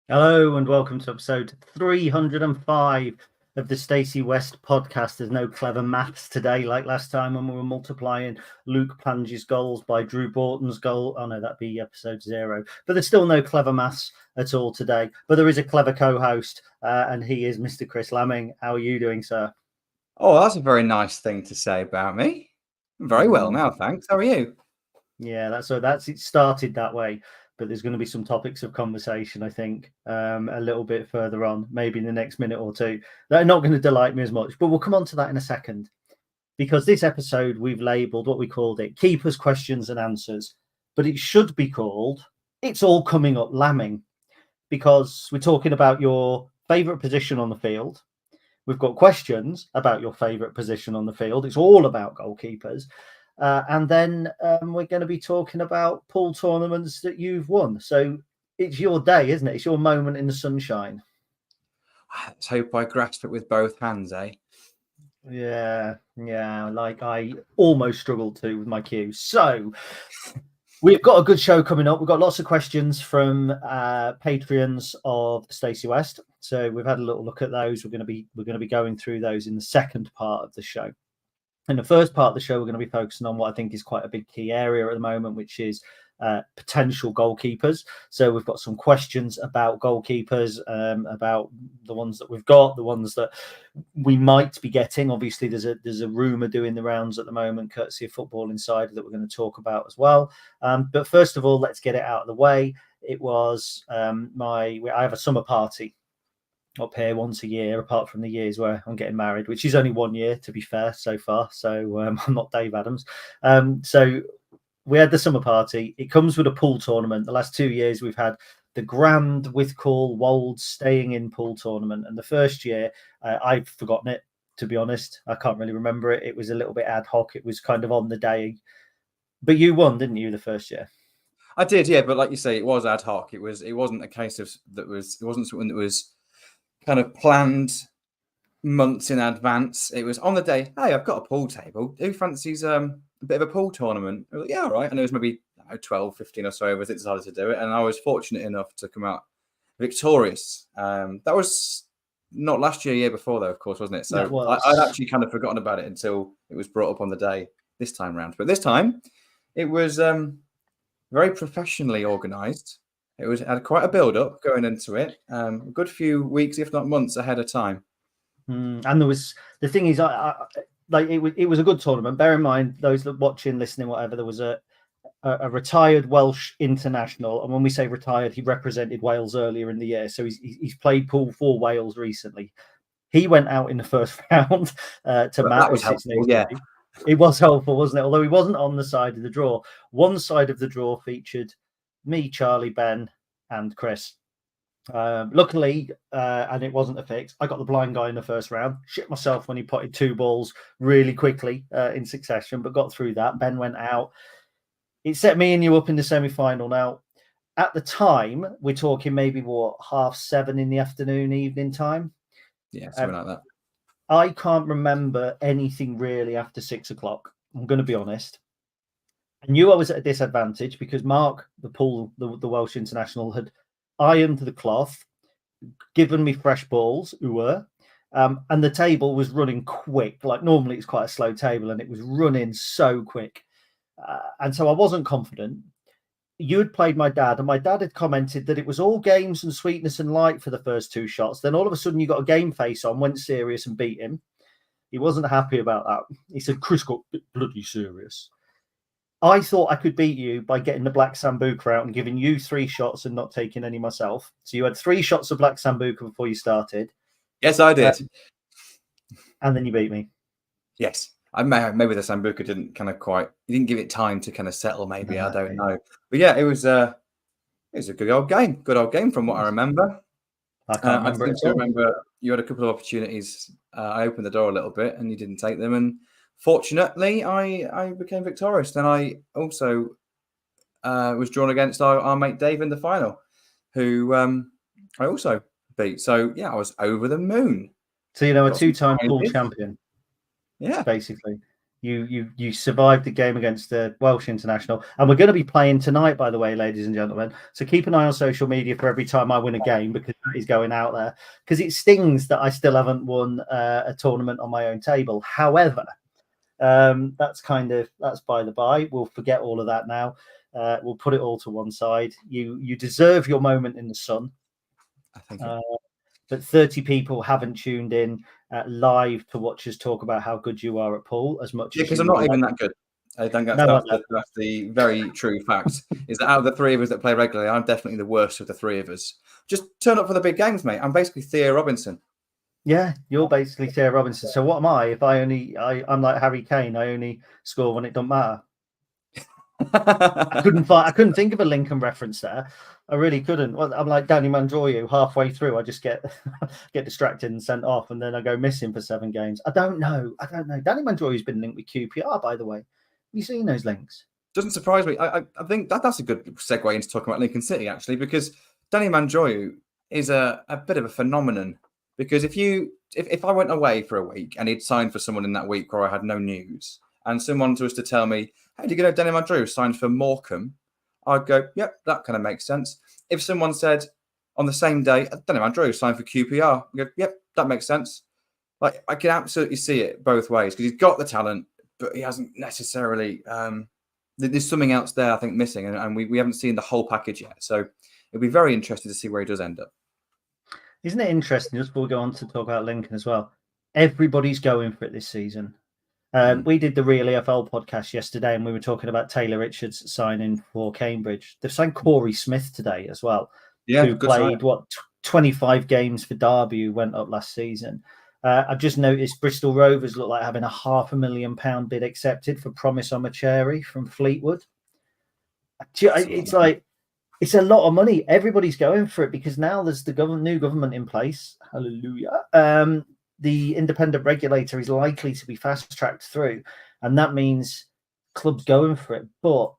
Hello and welcome to episode 305 of the Stacey West podcast. There's no clever maths today like last time when we were multiplying Luke Plange's goals by Drew Borton's goal. Oh no, that'd be episode 0. But there's still no clever maths at all today. But there is a clever co-host and he is Mr. Chris Lamming. How are you doing, sir? Oh, that's a very nice thing to say about me. Very well now, thanks. How are you? Yeah, that's it started that way. But there's going to be some topics of conversation, I think, a little bit further on, maybe in the next minute or two, that are not going to delight me as much. But we'll come on to that in a second, because this episode we've labelled what we called it Keepers, Questions and Answers. But it should be called It's All Coming Up Lambing, because we're talking about your favourite position on the field. We've got questions about your favourite position on the field. It's all about goalkeepers. And then we're going to be talking about pool tournaments that you've won. So it's your day, isn't it? It's your moment in the sunshine. Let's hope I grasp it with both hands, eh? Yeah. Like I almost struggled to with my cues. So we've got a good show coming up. We've got lots of questions from Patreons of Stacey West. So we've had a little look at those. We're going to be going through those in the second part of the show. In the first part of the show, we're going to be focusing on what I think is quite a big key area at the moment, which is potential goalkeepers. So we've got some questions about goalkeepers, about the ones that we've got, the ones that we might be getting. Obviously, there's a rumour doing the rounds at the moment, courtesy of Football Insider, that we're going to talk about as well. But first of all, let's get it out of the way. It was I have a summer party up here once a year, apart from the years where I'm getting married, which is only 1 year, to be fair, so far. So I'm not Dave Adams. So we had the summer party. It comes with a pool tournament. The last 2 years, we've had the Grand Withcall Wolds Staying In pool tournament. And the first year, I've forgotten it, to be honest. I can't really remember it. It was a little bit ad hoc. It was kind of on the day. But you won, didn't you, the first year? I did, yeah. But like you say, it was ad hoc. It wasn't a case of it wasn't something that was kind of planned months in advance. It was on the day. Hey, I've got a pool table. Who fancies a bit of a pool tournament? I was like, yeah, all right. And it was maybe 12, 15 or so of us that decided to do it. And I was fortunate enough to come out victorious. That was not last year before, though, of course, wasn't it? So I'd actually kind of forgotten about it until it was brought up on the day this time round. But this time, it was very professionally organised. It had quite a build-up going into it, a good few weeks, if not months, ahead of time. And there was the thing is, it was a good tournament. Bear in mind, those that watching, listening, whatever, there was a retired Welsh international, and when we say retired, he represented Wales earlier in the year, so he's played pool for Wales recently. He went out in the first round to Matt. That was helpful, yeah. It was helpful, wasn't it? Although he wasn't on the side of the draw. One side of the draw featured me, Charlie, Ben, and Chris. Luckily, and it wasn't a fix, I got the blind guy in the first round. Shit myself when he potted 2 balls really quickly in succession, but got through that. Ben went out. It set me and you up in the semi-final. Now, at the time, we're talking maybe 7:30 in the afternoon, evening time. Yeah, something like that. I can't remember anything really after 6 o'clock. I'm going to be honest. I knew I was at a disadvantage because Mark, the Welsh international, had ironed the cloth, given me fresh balls, and the table was running quick. Like normally it's quite a slow table, and it was running so quick. And so I wasn't confident. You had played my dad, and my dad had commented that it was all games and sweetness and light for the first 2 shots. Then all of a sudden you got a game face on, went serious and beat him. He wasn't happy about that. He said, Chris got bloody serious. I thought I could beat you by getting the Black Sambuca out and giving you 3 shots and not taking any myself. So you had 3 shots of Black Sambuca before you started. Yes, I did. And then you beat me. Yes. Maybe the Sambuca didn't you didn't give it time to kind of settle, maybe. I don't know. But yeah, it was a good old game. Good old game from what I remember. I can't remember. I remember you had a couple of opportunities. I opened the door a little bit and you didn't take them. And fortunately, I became victorious. Then I also was drawn against our mate Dave in the final, who I also beat. So yeah, I was over the moon. So a Got some two-time pool prizes. champion. Yeah. Basically. You survived the game against the Welsh international, and we're going to be playing tonight, by the way, ladies and gentlemen. So keep an eye on social media for every time I win a game, because that is going out there. Because it stings that I still haven't won a tournament on my own table. However, that's by the by. We'll forget all of that now. We'll put it all to one side. You deserve your moment in the sun. Thank you. But 30 people haven't tuned in live to watch us talk about how good you are at pool as much as because I'm not even that good. I think that's the very true fact, is that out of the three of us that play regularly, I'm definitely the worst of the three of us. Just turn up for the big games, mate. I'm basically Theo Robinson. Yeah, you're basically Theo Robinson. So what am I? If I'm like Harry Kane, I only score when it don't matter. I couldn't think of a Lincoln reference there. I really couldn't. Well, I'm like Danny Mandroyu. Halfway through, I just get distracted and sent off, and then I go missing for 7 games. I don't know. Danny Mandroyu's been linked with QPR, by the way. Have you seen those links? Doesn't surprise me. I think that's a good segue into talking about Lincoln City, actually, because Danny Mandroyu is a bit of a phenomenon. Because if I went away for a week and he'd signed for someone in that week where I had no news, and someone was to tell me, "Hey, do you know Danny Mandroyu signed for Morecambe?" I'd go, "Yep, that kind of makes sense." If someone said on the same day, "Danny Mandroyu signed for QPR," I'd go, "Yep, that makes sense." Like, I can absolutely see it both ways, because he's got the talent, but he hasn't necessarily. There's something else there, I think, missing, and we haven't seen the whole package yet. So it'll be very interesting to see where he does end up. Isn't it interesting? Just before we go on to talk about Lincoln as well, everybody's going for it this season. We did the Real EFL podcast yesterday, and we were talking about Taylor Richards signing for Cambridge. They've signed Corey Smith today as well, who played 25 games for Derby, who went up last season. I've just noticed Bristol Rovers look like having a £500,000 bid accepted for Promise Omocheri from Fleetwood. It's like, it's a lot of money. Everybody's going for it, because now there's the new government in place. Hallelujah. The independent regulator is likely to be fast-tracked through, and that means clubs going for it. But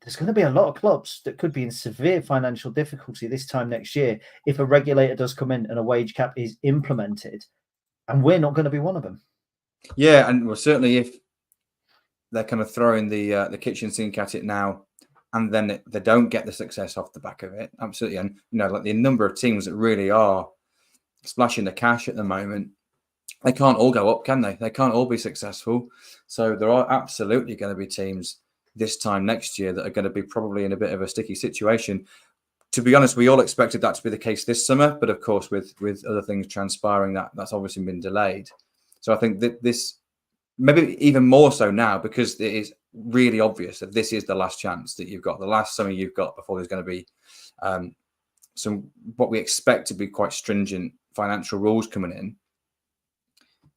there's going to be a lot of clubs that could be in severe financial difficulty this time next year if a regulator does come in and a wage cap is implemented, and we're not going to be one of them. Yeah, and well, certainly if they're kind of throwing the kitchen sink at it now, and then they don't get the success off the back of it, absolutely. And like the number of teams that really are splashing the cash at the moment, they can't all go up, can they? They can't all be successful. So there are absolutely going to be teams this time next year that are going to be probably in a bit of a sticky situation. To be honest, we all expected that to be the case this summer, but of course, with other things transpiring, that's obviously been delayed. So I think that this, maybe even more so now, because it is really obvious that this is the last chance that you've got, the last summer you've got before there's going to be some what we expect to be quite stringent financial rules coming in.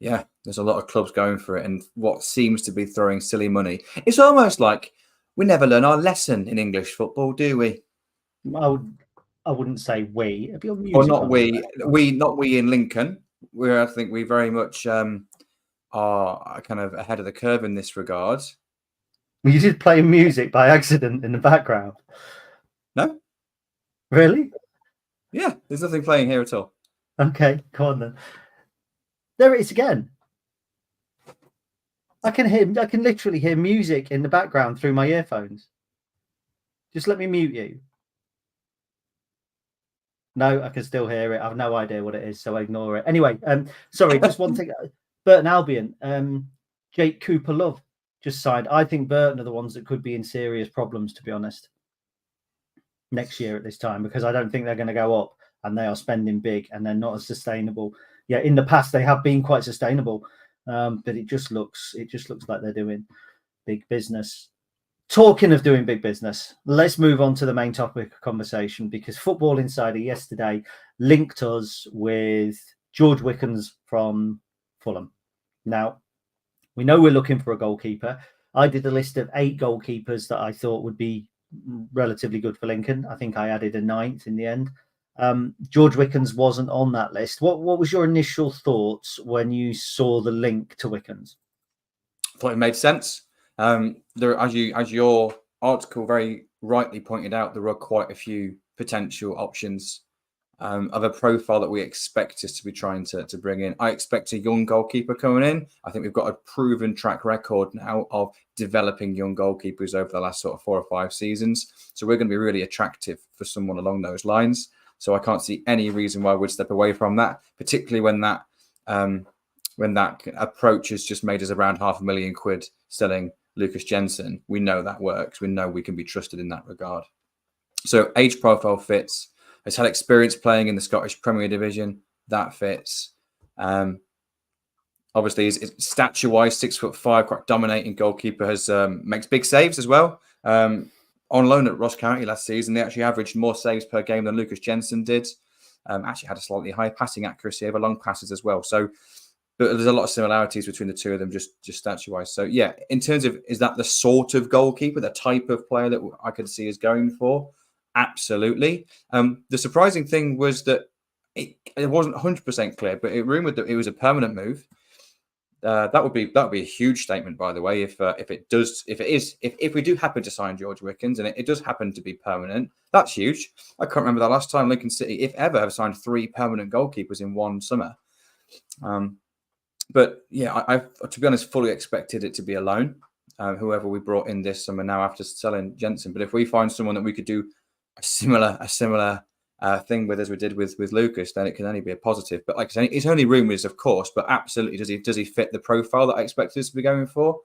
Yeah, there's a lot of clubs going for it, and what seems to be throwing silly money. It's almost like we never learn our lesson in English football, do we? I wouldn't say we. Or not we. Not we in Lincoln. I think we very much are kind of ahead of the curve in this regard. You did play music by accident in the background. No. Really? Yeah, there's nothing playing here at all. Okay, go on then. There it is again. I can literally hear music in the background through my earphones. Just let me mute you. No, I can still hear it. I have no idea what it is, so I ignore it. Anyway, sorry, just one thing. Burton Albion, Jake Cooper Love just signed. I think Burton are the ones that could be in serious problems, to be honest, next year at this time, because I don't think they're going to go up, and they are spending big, and they're not as sustainable. Yeah, in the past they have been quite sustainable, but it just looks like they're doing big business. Talking of doing big business, let's move on to the main topic of conversation, because Football Insider yesterday linked us with George Wickens from Fulham. Now, we know we're looking for a goalkeeper. I did a list of 8 goalkeepers that I thought would be relatively good for Lincoln. I think I added a 9th in the end. George Wickens wasn't on that list. What was your initial thoughts when you saw the link to Wickens? I thought it made sense. As you're article very rightly pointed out, there are quite a few potential options of a profile that we expect us to be trying to bring in. I expect a young goalkeeper coming in. I think we've got a proven track record now of developing young goalkeepers over the last sort of 4 or 5 seasons. So we're going to be really attractive for someone along those lines. So I can't see any reason why we'd step away from that, particularly when that approach has just made us around £500,000 selling Lucas Jensen. We know that works. We know we can be trusted in that regard. So age profile fits. Has had experience playing in the Scottish Premier Division. That fits. Obviously, is stature-wise, 6'5", quite dominating goalkeeper. Has makes big saves as well. On loan at Ross County last season, they actually averaged more saves per game than Lucas Jensen did. Actually had a slightly higher passing accuracy over long passes as well. So, but there's a lot of similarities between the two of them, just stature-wise. So, yeah, in terms of, is that the sort of goalkeeper, the type of player that I could see us going for? Absolutely. The surprising thing was that it wasn't 100% clear, but it rumored that it was a permanent move. That would be a huge statement, by the way, if we do happen to sign George Wickens and it does happen to be permanent. That's huge. I can't remember the last time Lincoln City, if ever, have signed 3 permanent goalkeepers in one summer. But yeah, I to be honest, fully expected it to be a loan. Whoever we brought in this summer now after selling Jensen. But if we find someone that we could do a similar thing with as we did with Lucas, then it can only be a positive. But like I say, it's only rumours, of course. But absolutely, does he fit the profile that I expected us to be going for?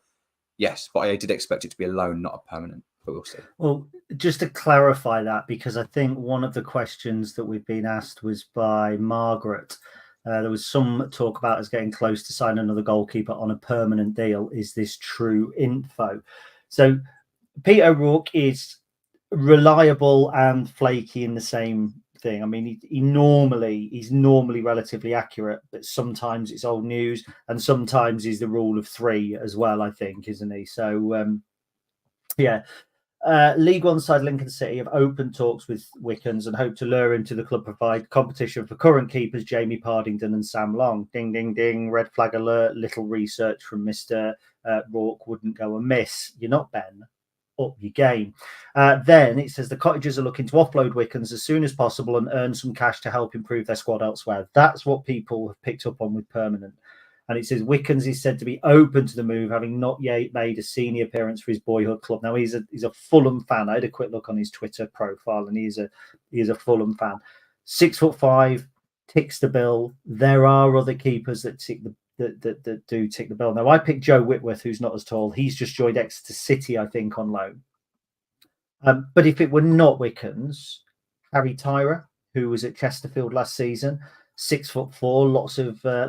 Yes, but I did expect it to be a loan, not a permanent. But we'll see. Well, just to clarify that, because I think one of the questions that we've been asked was by Margaret. There was some talk about us getting close to sign another goalkeeper on a permanent deal. Is this true info? So Pete O'Rourke is reliable and flaky in the same thing. I mean, he's normally relatively accurate, but sometimes it's old news, and sometimes he's the rule of 3 as well, I think, isn't he? So yeah. League One side Lincoln City have opened talks with Wickens and hope to lure him to the club, provide competition for current keepers Jamie Pardington and Sam Long. Ding, ding, ding. Red flag alert. Little research from Mr. Rourke wouldn't go amiss. You're not Ben. Up your game. Then it says the Cottagers are looking to offload Wickens as soon as possible and earn some cash to help improve their squad elsewhere. That's what people have picked up on with permanent. And it says Wickens is said to be open to the move, having not yet made a senior appearance for his boyhood club. Now he's a Fulham fan. I had a quick look on his Twitter profile, and he is a Fulham fan. 6'5", ticks the bill. There are other keepers that that do tick the bill. Now I picked Joe Whitworth, who's not as tall. He's just joined Exeter City, I think, on loan. But if it were not Wickens, Harry Tyra, who was at Chesterfield last season. 6'4",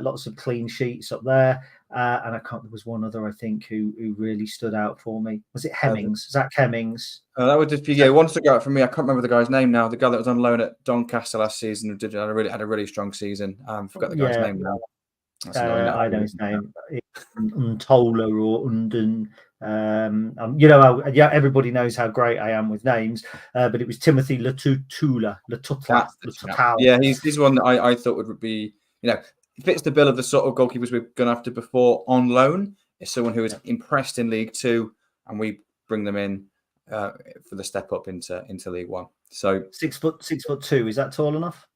lots of clean sheets up there, and there was one other I think who really stood out for me. Was it Hemmings? Zach Hemmings? That would just be one to go out for me. I can't remember the guy's name now. The guy that was on loan at Doncaster last season had a really strong season. Forgot the guy's name now. I know his name. Untola or Unden. Everybody knows how great I am with names, but it was Timothy Latutula. Yeah, he's one that I thought would be, fits the bill of the sort of goalkeepers we've gone after before on loan. Is someone who is impressed in League Two, and we bring them in for the step up into League One. So 6'2". Is that tall enough?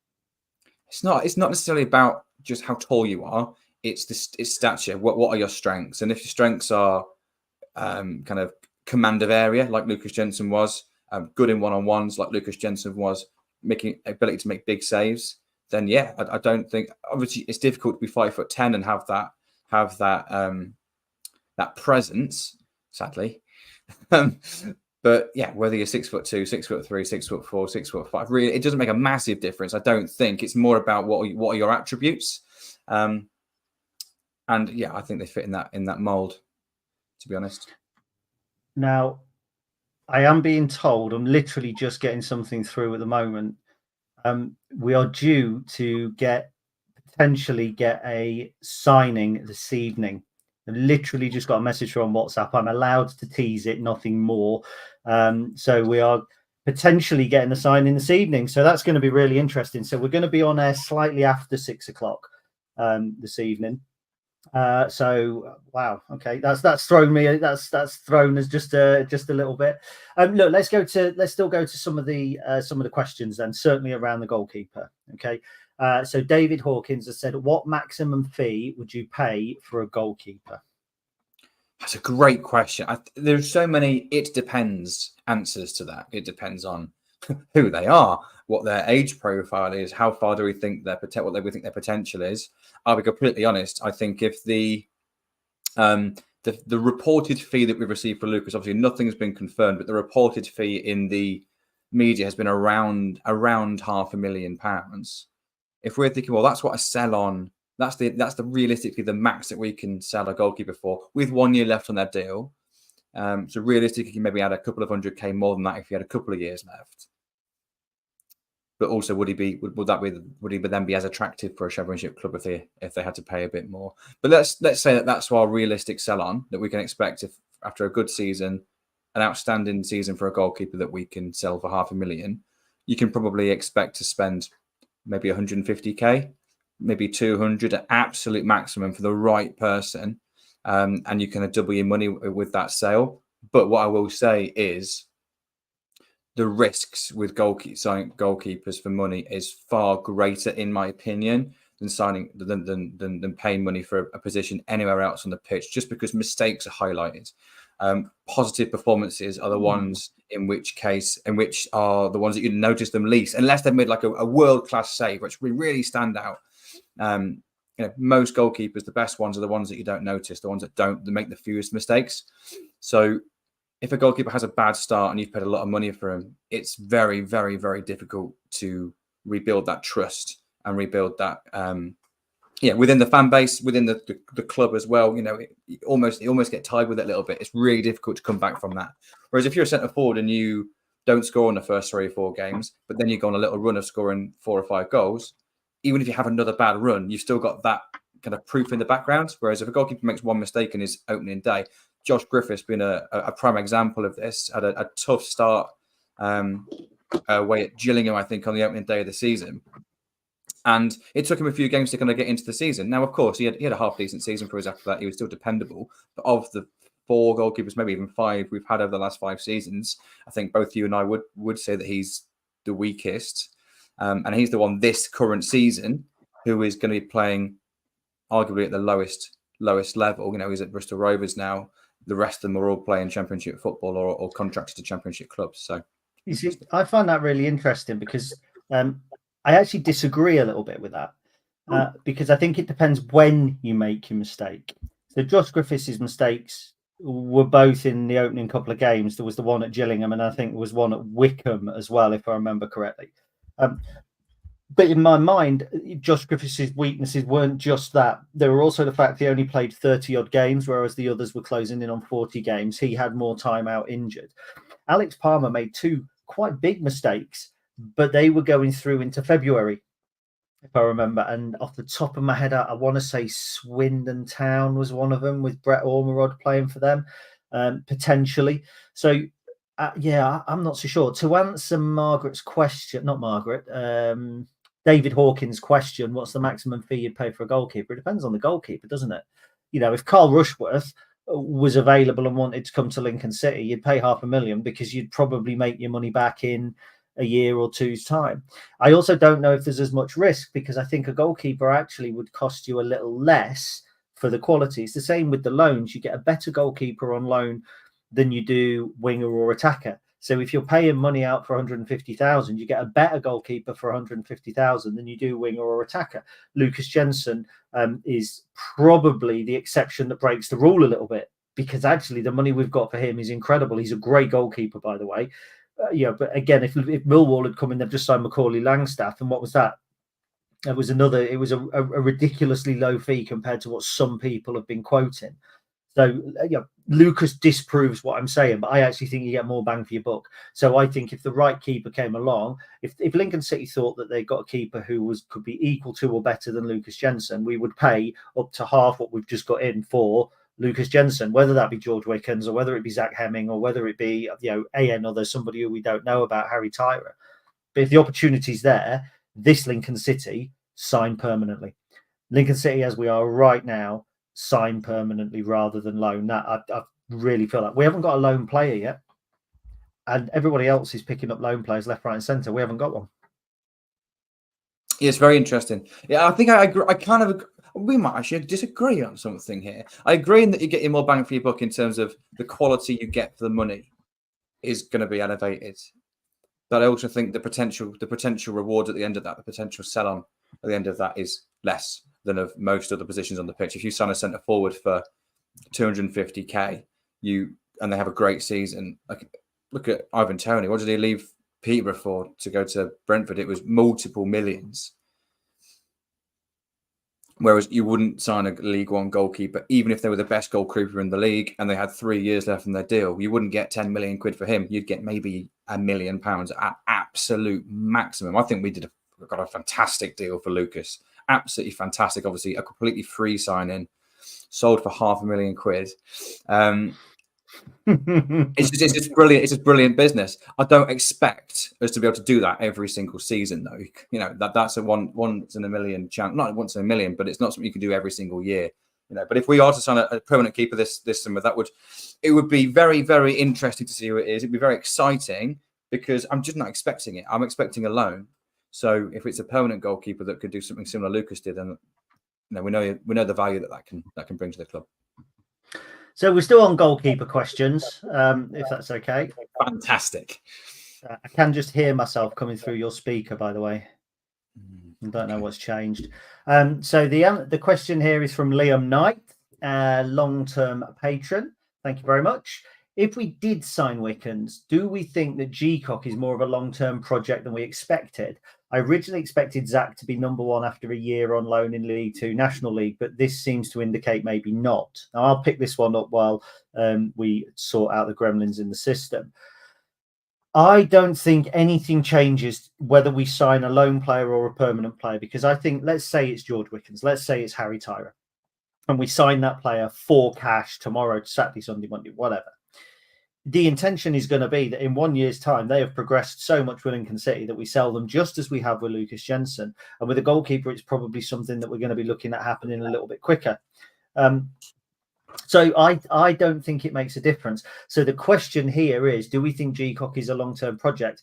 It's not necessarily about just how tall you are. It's stature. What are your strengths? And if your strengths are kind of command of area, like Lucas Jensen was, good in one-on-ones, like Lucas Jensen was, making ability to make big saves, then yeah, I don't think. Obviously, it's difficult to be 5'10" and have that presence, sadly. But yeah, whether you're 6'2", 6'3", 6'4", 6'5", really, it doesn't make a massive difference. I don't think. It's more about what are your attributes, and yeah, I think they fit in that mold, to be honest. Now, I am being told, I'm literally just getting something through at the moment. We are due to potentially get a signing this evening. I literally just got a message on WhatsApp. I'm allowed to tease it, nothing more. So we are potentially getting a signing this evening. So that's going to be really interesting. So we're going to be on air slightly after 6 o'clock this evening. So wow, okay, that's thrown me. That's thrown us just a little bit. Look, let's still go to some of the questions then. Certainly around the goalkeeper. Okay. So David Hawkins has said, what maximum fee would you pay for a goalkeeper? That's a great question. There's so many it depends answers to that. It depends on who they are, what their age profile is, how far do we think what they think their potential is. I'll be completely honest. I think if the reported fee that we've received for Lucas, obviously nothing's been confirmed, but the reported fee in the media has been around £500,000. If we're thinking, well, that's what I sell on. That's the realistically the max that we can sell a goalkeeper for with 1 year left on their deal. So realistically, you maybe add a couple of 100K more than that if you had a couple of years left. But also, would he then be as attractive for a Championship club if they had to pay a bit more? But let's say that's our realistic sell on that we can expect if after a good season, an outstanding season for a goalkeeper that we can sell for £500,000, you can probably expect to spend maybe 150K, maybe 200 at absolute maximum for the right person, and you can double your money with that sale. But what I will say is, the risks with signing goalkeepers for money is far greater, in my opinion, than paying money for a position anywhere else on the pitch, just because mistakes are highlighted. Positive performances are the ones in which are the ones that you notice them least, unless they've made like a world-class save, which will really stand out. Most goalkeepers, the best ones are the ones that you don't notice, the ones that make the fewest mistakes. So if a goalkeeper has a bad start and you've paid a lot of money for him, it's very, very, very difficult to rebuild that trust and rebuild that, within the fan base, within the club as well. You almost get tied with it a little bit. It's really difficult to come back from that. Whereas if you're a centre forward and you don't score in the first 3 or 4 games, but then you go on a little run of scoring 4 or 5 goals, even if you have another bad run, you've still got that kind of proof in the background. Whereas if a goalkeeper makes one mistake in his opening day, Josh Griffith's been a prime example of this. Had a tough start away at Gillingham, I think, on the opening day of the season. And it took him a few games to kind of get into the season. Now, of course, he had a half-decent season for us after that. He was still dependable. But of the 4 goalkeepers, maybe even 5 we've had over the last 5 seasons, I think both you and I would say that he's the weakest. And he's the one this current season who is going to be playing arguably at the lowest level. He's at Bristol Rovers now. The rest of them are all playing Championship football or contracted to Championship clubs. So, you see, I find that really interesting because I actually disagree a little bit with that because I think it depends when you make your mistake. So Josh Griffiths' mistakes were both in the opening couple of games. There was the one at Gillingham, and I think there was one at Wickham as well, if I remember correctly. But in my mind, Josh Griffiths' weaknesses weren't just that. There were also the fact he only played 30-odd games, whereas the others were closing in on 40 games. He had more time out injured. Alex Palmer made 2 quite big mistakes, but they were going through into February, if I remember. And off the top of my head, I want to say Swindon Town was one of them, with Brett Ormerod playing for them, potentially. So, I'm not so sure. To answer Margaret's question, not Margaret, David Hawkins' question, what's the maximum fee you'd pay for a goalkeeper? It depends on the goalkeeper, doesn't it? If Carl Rushworth was available and wanted to come to Lincoln City, you'd pay £500,000 because you'd probably make your money back in a year or 2's time. I also don't know if there's as much risk because I think a goalkeeper actually would cost you a little less for the quality. It's the same with the loans. You get a better goalkeeper on loan than you do winger or attacker. So if you're paying money out for 150,000, you get a better goalkeeper for 150,000 than you do winger or attacker. Lucas Jensen is probably the exception that breaks the rule a little bit because actually the money we've got for him is incredible. He's a great goalkeeper, by the way. But again, if Millwall had come in, they've just signed Macaulay Langstaff, and what was that? It was a ridiculously low fee compared to what some people have been quoting. So Lucas disproves what I'm saying, but I actually think you get more bang for your buck. So I think if the right keeper came along, if Lincoln City thought that they got a keeper who could be equal to or better than Lucas Jensen, we would pay up to half what we've just got in for Lucas Jensen, whether that be George Wickens or whether it be Zach Hemming or whether it be another somebody who we don't know about, Harry Tyra. But if the opportunity's there, this Lincoln City sign permanently. Lincoln City, as we are right now, sign permanently rather than loan. That I really feel like we haven't got a loan player yet, and everybody else is picking up loan players left, right, and centre. We haven't got one. Yeah, it's very interesting. Yeah, I think I agree. I kind of agree. We might actually disagree on something here. I agree in that you're getting more bang for your buck in terms of the quality you get for the money is going to be elevated. But I also think the potential reward at the end of that, the potential sell on at the end of that is less than of most other positions on the pitch. If you sign a centre forward for 250k, and they have a great season, like look at Ivan Toney. What did he leave Peterborough for to go to Brentford? It was multiple millions. Whereas you wouldn't sign a League One goalkeeper, even if they were the best goalkeeper in the league and they had 3 years left in their deal. You wouldn't get 10 million quid for him. You'd get maybe £1 million at absolute maximum. I think we got a fantastic deal for Lucas. Absolutely fantastic. Obviously, a completely free signing, sold for £500,000. It's just brilliant. It's just brilliant business. I don't expect us to be able to do that every single season, though. You know, that's a once in a million chance. Not once in a million, but it's not something you can do every single year. You know, but if we are to sign a permanent keeper this summer, it would be very, very interesting to see who it is. It'd be very exciting because I'm just not expecting it. I'm expecting a loan. So if it's a permanent goalkeeper that could do something similar Lucas did, then we know the value that can bring to the club. So we're still on goalkeeper questions, if that's okay. Fantastic. I can just hear myself coming through your speaker, by the way. I don't know what's changed. So the question here is from Liam Knight, long-term patron. Thank you very much. If we did sign Wickens, do we think that G-Cock is more of a long-term project than we expected? I originally expected Zach to be number one after a year on loan in League Two National League, but this seems to indicate maybe not. Now, I'll pick this one up while we sort out the gremlins in the system. I don't think anything changes whether we sign a loan player or a permanent player, because I think, let's say it's George Wickens, let's say it's Harry Tyra, and we sign that player for cash tomorrow, Saturday, Sunday, Monday, whatever. The intention is going to be that in 1 year's time, they have progressed so much with Lincoln City that we sell them just as we have with Lucas Jensen. And with a goalkeeper, it's probably something that we're going to be looking at happening a little bit quicker. So I don't think it makes a difference. So the question here is, do we think G-Cock is a long-term project?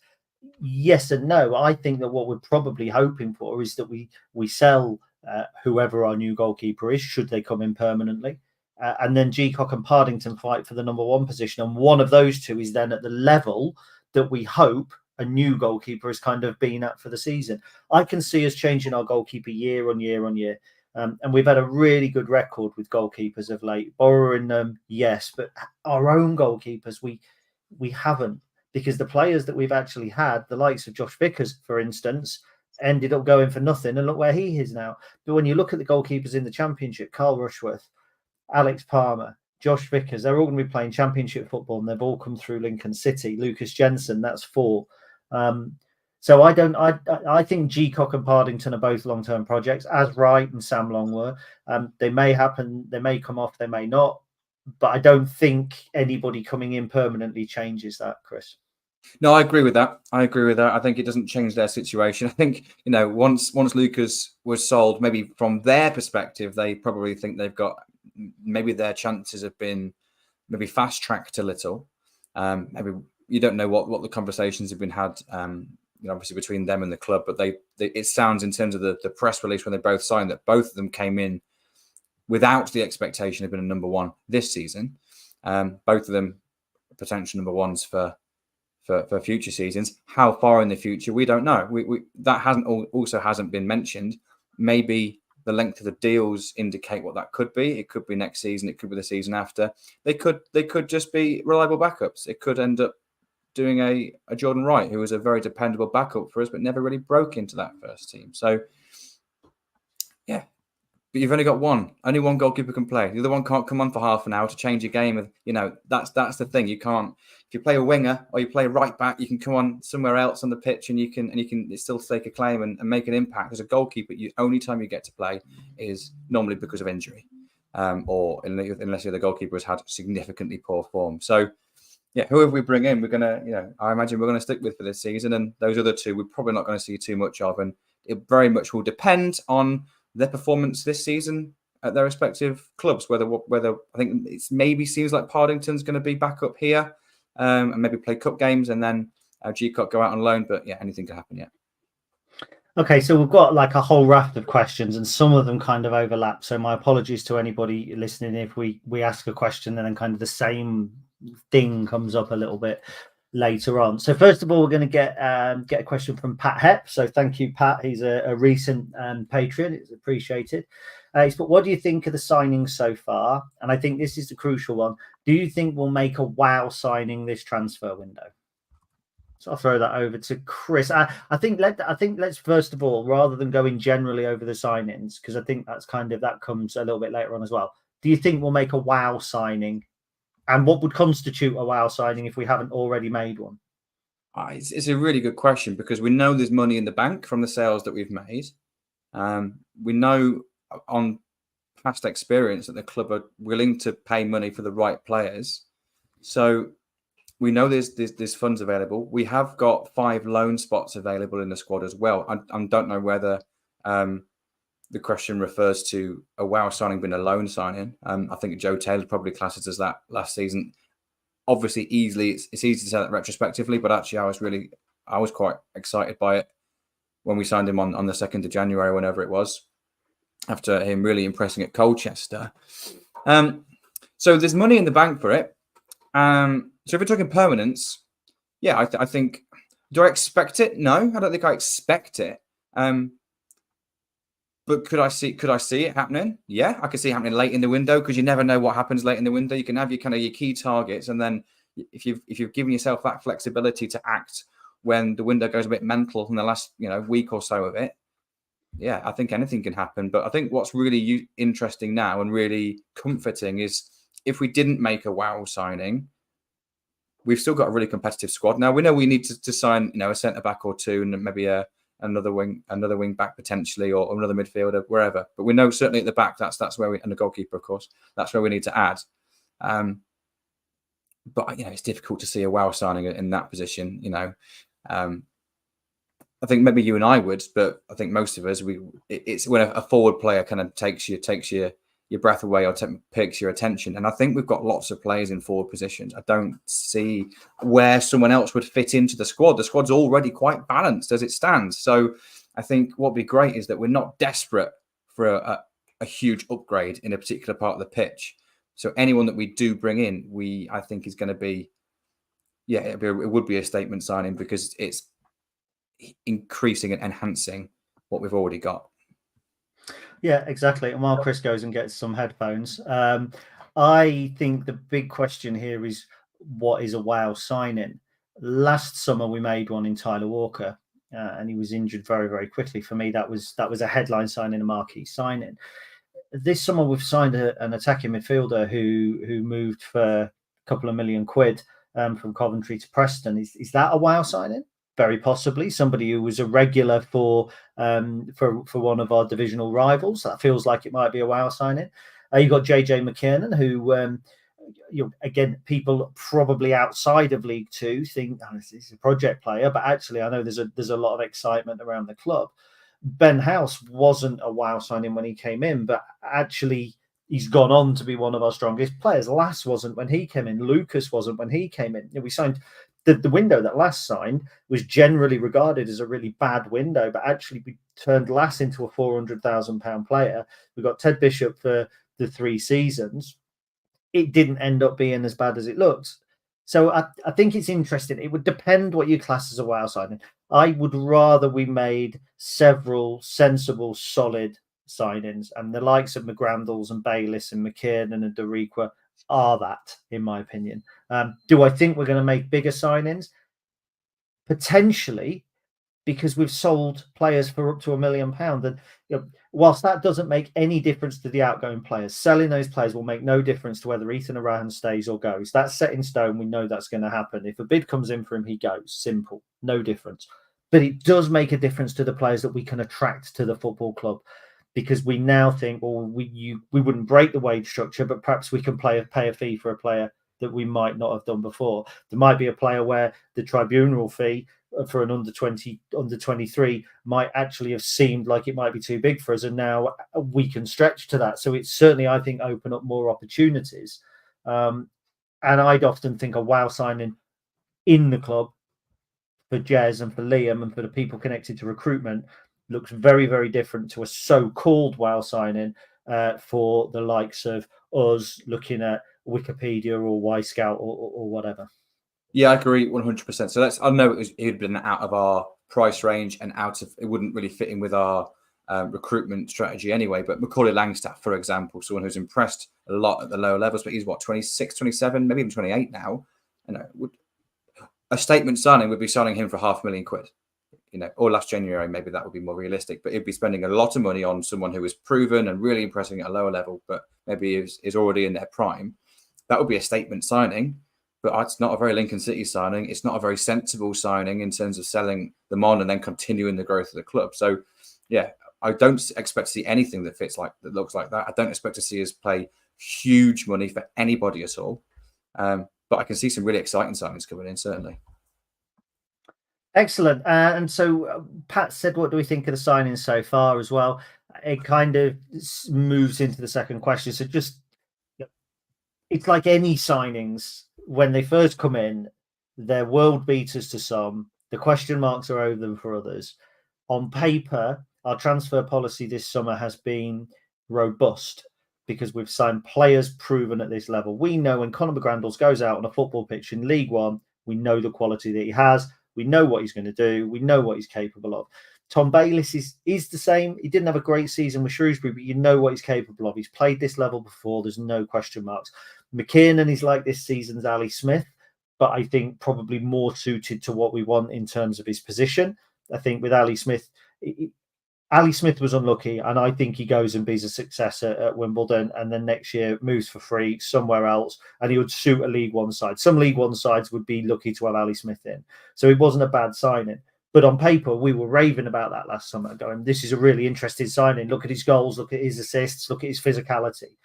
Yes and no. I think that what we're probably hoping for is that we sell whoever our new goalkeeper is, should they come in permanently. And then G-Cock and Partington fight for the number one position. And one of those two is then at the level that we hope a new goalkeeper has kind of been at for the season. I can see us changing our goalkeeper year on year on year. And we've had a really good record with goalkeepers of late. Borrowing them, yes, but our own goalkeepers, we haven't. Because the players that we've actually had, the likes of Josh Vickers, for instance, ended up going for nothing. And look where he is now. But when you look at the goalkeepers in the Championship, Carl Rushworth, Alex Palmer, Josh Vickers, they're all going to be playing Championship football, and they've all come through Lincoln City. Lucas Jensen, that's 4. So I think G-Cock and Partington are both long-term projects, as Wright and Sam Long were. They may happen, they may come off, they may not. But I don't think anybody coming in permanently changes that, Chris. No, I agree with that. I think it doesn't change their situation. I think, once Lucas was sold, maybe from their perspective, they probably think they've got, maybe their chances have been maybe fast-tracked a little. Maybe you don't know what the conversations have been had, obviously between them and the club, but it sounds in terms of the press release when they both signed that both of them came in without the expectation of being a number one this season. Both of them potential number ones for future seasons. How far in the future, we don't know. That hasn't been mentioned. Maybe the length of the deals indicate what that could be. It could be next season. It could be the season after. They could just be reliable backups. It could end up doing a Jordan Wright, who was a very dependable backup for us, but never really broke into that first team. So, yeah. But you've only got one. Only one goalkeeper can play. The other one can't come on for half an hour to change a game. That's the thing. You can't. If you play a winger or you play a right back, you can come on somewhere else on the pitch and you can still stake a claim and make an impact. As a goalkeeper, only time you get to play is normally because of injury, or unless the other goalkeeper has had significantly poor form. So, yeah, whoever we bring in, we're gonna. I imagine we're gonna stick with for this season, and those other two we're probably not going to see too much of, and it very much will depend on their performance this season at their respective clubs. Whether I think it maybe seems like Partington's going to be back up here, and maybe play cup games, and then G-Cock go out on loan. But yeah, anything can happen yet. Okay, so we've got like a whole raft of questions, and some of them kind of overlap. So my apologies to anybody listening if we ask a question and then kind of the same thing comes up a little bit later on. So first of all, we're going to get a question from Pat Hepp. So thank you, Pat. He's a recent patron. It's appreciated. He's put, what do you think of the signings so far? And I think this is the crucial one. Do you think we'll make a wow signing this transfer window? So I'll throw that over to Chris. I think let's first of all, rather than going generally over the signings, because I think that's that comes a little bit later on as well. Do you think we'll make a wow signing? And what would constitute a wow signing if we haven't already made one? It's a really good question, because we know there's money in the bank from the sales that we've made. We know on past experience that the club are willing to pay money for the right players. So we know there's funds available. We have got 5 loan spots available in the squad as well. I don't know whether the question refers to a wow signing being a loan signing. I think Joe Taylor probably classes as that last season. Obviously, it's easy to say that retrospectively, but actually I was quite excited by it when we signed him on the 2nd of January, whenever it was, after him really impressing at Colchester. So there's money in the bank for it. So if we're talking permanence, yeah, I think. Do I expect it? No, I don't think I expect it. But could I see it happening? Yeah, I could see it happening late in the window, because you never know what happens late in the window. You can have your key targets, and then if you've given yourself that flexibility to act when the window goes a bit mental in the last week or so of it, yeah, I think anything can happen. But I think what's really interesting now and really comforting is if we didn't make a wow signing, we've still got a really competitive squad. Now we know we need to sign, a centre back or two, and maybe another wing back potentially, or another midfielder, wherever. But we know certainly at the back that's where and the goalkeeper, of course, that's where we need to add. But it's difficult to see a wow signing in that position. I think maybe you and I would, but I think most of us it's when a forward player kind of takes your breath away or picks your attention. And I think we've got lots of players in forward positions. I don't see where someone else would fit into the squad. The squad's already quite balanced as it stands. So I think what'd be great is that we're not desperate for a huge upgrade in a particular part of the pitch. So anyone that we do bring in, I think is going to be, it would be a statement signing, because it's increasing and enhancing what we've already got. Yeah, exactly. And while Chris goes and gets some headphones, I think the big question here is, what is a wow signing? Last summer we made one in Tyler Walker, and he was injured very, very quickly. For me, that was a headline signing, a marquee signing. This summer we've signed an attacking midfielder who moved for a couple of million quid from Coventry to Preston. Is that a wow signing? Very possibly. Somebody who was a regular for one of our divisional rivals. That feels like it might be a wow signing. You got JJ McKiernan, who again, people probably outside of League Two think he's a project player, but actually I know there's a lot of excitement around the club. Ben House wasn't a wow signing when he came in, but actually he's gone on to be one of our strongest players. Lass wasn't when he came in. Lucas wasn't when he came in. We signed the window that Lass signed was generally regarded as a really bad window, but actually we turned Lass into a £400,000 player. We got Ted Bishop for the 3 seasons. It didn't end up being as bad as it looks. So I think it's interesting. It would depend what you class as a wow signing. I would rather we made several sensible, solid signings, and the likes of McGrandles and Bayliss and McKiernan and Doriqua are that, in my opinion. Do I think we're going to make bigger signings? Potentially, because we've sold players for up to £1 million. And whilst that doesn't make any difference to the outgoing players, selling those players will make no difference to whether Ethan Arahan stays or goes. That's set in stone. We know that's going to happen. If a bid comes in for him, he goes. Simple. No difference. But it does make a difference to the players that we can attract to the football club, because we now think, well, we wouldn't break the wage structure, but perhaps we can pay a fee for a player that we might not have done before. There might be a player where the tribunal fee for an under 20, under 23 might actually have seemed like it might be too big for us, and now we can stretch to that. So it's certainly, I think, open up more opportunities. And I'd often think a wow signing in the club for Jez and for Liam and for the people connected to recruitment looks very, very different to a so-called wow signing for the likes of us looking at Wikipedia or Y Scout or whatever. Yeah, I agree 100%. So I know it had been out of our price range and it wouldn't really fit in with our recruitment strategy anyway. But Macaulay Langstaff, for example, someone who's impressed a lot at the lower levels, but he's 26, 27, maybe even 28 now. A statement signing would be signing him for £500,000. Or last January, maybe that would be more realistic, but it'd be spending a lot of money on someone who is proven and really impressing at a lower level, but maybe is already in their prime. That would be a statement signing, but it's not a very Lincoln City signing. It's not a very sensible signing in terms of selling them on and then continuing the growth of the club. So, yeah, I don't expect to see anything that looks like that. I don't expect to see us pay huge money for anybody at all. But I can see some really exciting signings coming in, certainly. Excellent. And so Pat said, what do we think of the signings so far as well? It kind of moves into the second question. So it's like any signings, when they first come in, they're world beaters to some. The question marks are over them for others. On paper, our transfer policy this summer has been robust because we've signed players proven at this level. We know when Conor McGrandles goes out on a football pitch in League One, we know the quality that he has. We know what he's going to do. We know what he's capable of. Tom Bayliss is the same. He didn't have a great season with Shrewsbury, but you know what he's capable of. He's played this level before. There's no question marks. McKiernan is like this season's Ali Smith, but I think probably more suited to what we want in terms of his position. I think with Ali Smith, Ali Smith was unlucky, and I think he goes and be a success at Wimbledon, and then next year moves for free somewhere else, and he would suit a League One side. Some League One sides would be lucky to have Ali Smith in. So it wasn't a bad signing. But on paper, we were raving about that last summer, going, this is a really interesting signing. Look at his goals, look at his assists, look at his physicality.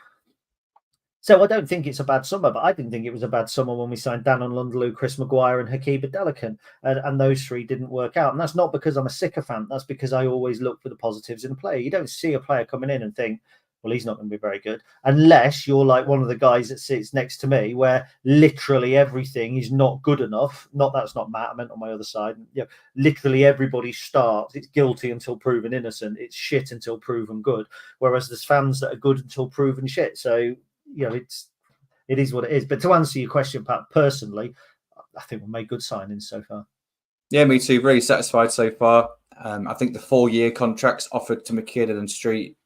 So I don't think it's a bad summer, but I didn't think it was a bad summer when we signed Danon Lundaloo, Chris Maguire and Hakeem Adelican, and those three didn't work out. And that's not because I'm a sycophant. That's because I always look for the positives in a player. You don't see a player coming in and think, well, he's not going to be very good, unless you're like one of the guys that sits next to me where literally everything is not good enough. Not that's not Matt, I meant on my other side. Literally everybody starts. It's guilty until proven innocent. It's shit until proven good. Whereas there's fans that are good until proven shit. So, it is what it is. But to answer your question, Pat, personally, I think we've made good signings so far. Yeah, me too. Really satisfied so far. I think the 4-year contracts offered to McKiernan and Street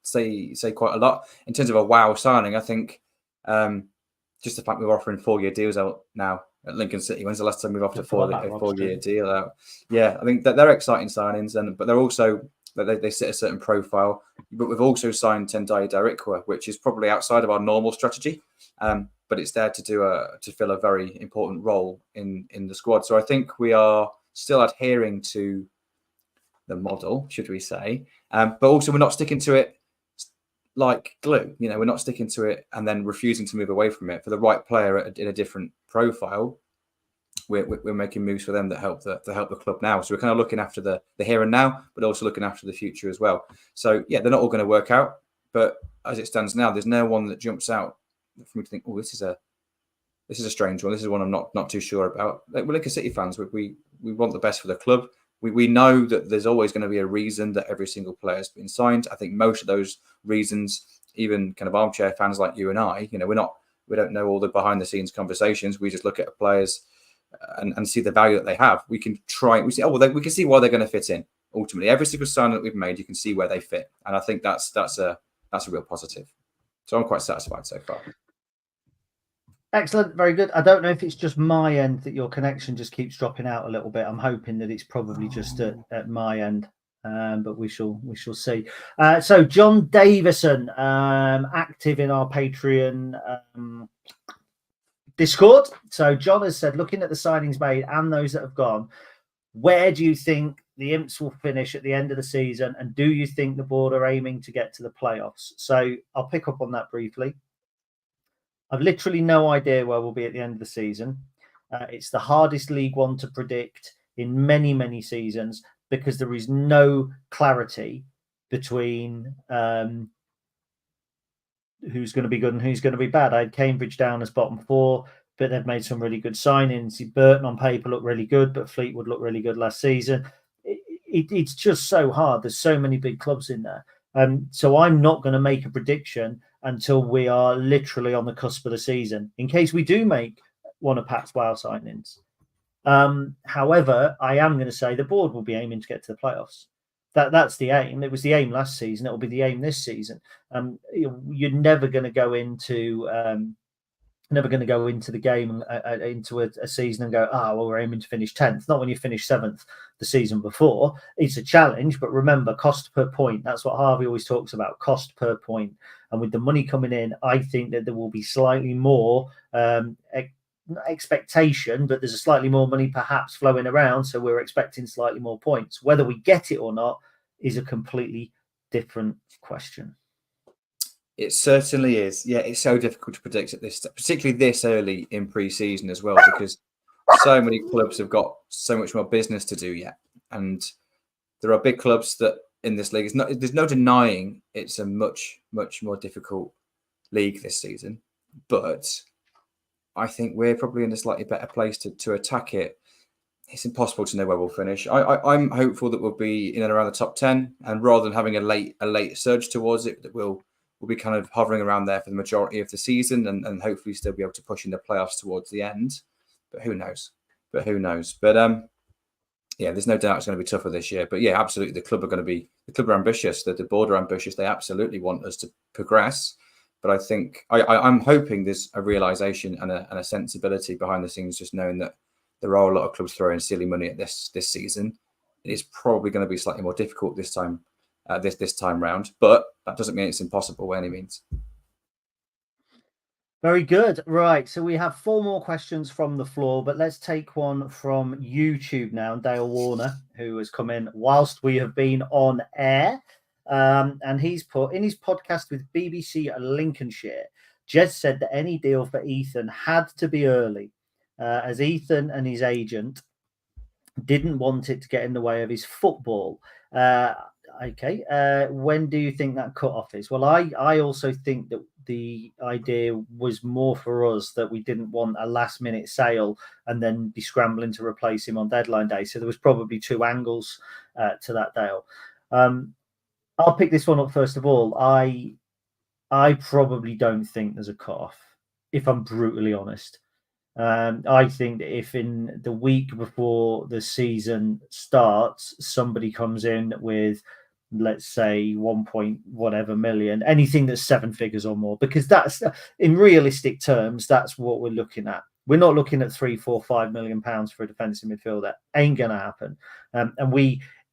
say quite a lot in terms of a wow signing. I think just the fact we're offering 4-year deals out now at Lincoln City. When's the last time we've offered a 4-year deal out? Yeah, I think that they're exciting signings, but they're also they sit a certain profile. But we've also signed Tendai Darikwa, which is probably outside of our normal strategy, but it's there to fill a very important role in the squad. So I think we are still adhering to the model, should we say? But also we're not sticking to it like glue. We're not sticking to it and then refusing to move away from it. For the right player in a different profile, we're making moves for them that help the club now. So we're kind of looking after the here and now, but also looking after the future as well. So yeah, they're not all going to work out, but as it stands now, there's no one that jumps out for me to think, oh, this is a strange one. This is one I'm not too sure about. We're Lincoln City fans. We want the best for the club. We know that there's always going to be a reason that every single player has been signed. I think most of those reasons, even kind of armchair fans like you and I, we don't know all the behind the scenes conversations. We just look at players and see the value that they have. We can we can see why they're going to fit in. Ultimately, every single sign that we've made, you can see where they fit, and I think that's a real positive. So I'm quite satisfied so far. Excellent, very good. I don't know if it's just my end that your connection just keeps dropping out a little bit. I'm hoping that it's probably just at my end, but we shall see. So John Davison, active in our Patreon Discord. So John has said, looking at the signings made and those that have gone, where do you think the Imps will finish at the end of the season? And do you think the board are aiming to get to the playoffs? So I'll pick up on that briefly. I've literally no idea where we'll be at the end of the season. It's the hardest League One to predict in many, many seasons because there is no clarity between who's going to be good and who's going to be bad. I had Cambridge down as bottom 4, but they've made some really good signings. Burton on paper looked really good, but Fleetwood looked really good last season. It's just so hard. There's so many big clubs in there. So I'm not going to make a prediction until we are literally on the cusp of the season, in case we do make one of Pat's wow signings. However, I am going to say the board will be aiming to get to the playoffs. That's the aim. It was the aim last season. It will be the aim this season. You're never going to go into the game into a season and go, well, we're aiming to finish 10th. Not when you finish 7th the season before. It's a challenge, but remember, cost per point. That's what Harvey always talks about, cost per point. And with the money coming in, I think that there will be slightly more expectation, but there's a slightly more money perhaps flowing around, so we're expecting slightly more points. Whether we get it or not is a completely different question. It certainly is. Yeah, it's so difficult to predict at this, particularly this early in pre-season as well, because so many clubs have got so much more business to do yet, and there are big clubs that in this league. There's no denying it's a much more difficult league this season, but I think we're probably in a slightly better place to attack it. It's impossible to know where we'll finish. I'm hopeful that we'll be in and around the top 10, and rather than having a late surge towards it, that we'll be kind of hovering around there for the majority of the season, and hopefully still be able to push in the playoffs towards the end. But who knows? But yeah, there's no doubt it's going to be tougher this year. But yeah, absolutely, the club are ambitious. The board are ambitious. They absolutely want us to progress. But I think I'm hoping there's a realization and a sensibility behind the scenes, just knowing that there are a lot of clubs throwing silly money at this season. It is probably going to be slightly more difficult this time round, but that doesn't mean it's impossible by any means. Very good. Right, so we have 4 more questions from the floor, but let's take one from YouTube now. Dale Warner, who has come in whilst we have been on air. And he's put in his podcast with BBC Lincolnshire, Jez said that any deal for Ethan had to be early, as Ethan and his agent didn't want it to get in the way of his football. Okay. When do you think that cut-off is? Well, I also think that the idea was more for us that we didn't want a last-minute sale and then be scrambling to replace him on deadline day. So there was probably 2 angles to that, Dale. I'll pick this one up first of all. I probably don't think there's a cut-off, if I'm brutally honest. I think that if in the week before the season starts, somebody comes in with, let's say, 1.whatever million, anything that's 7 figures or more, because that's, in realistic terms, that's what we're looking at. We're not looking at 3, 4, 5 million pounds for a defensive midfielder. Ain't going to happen.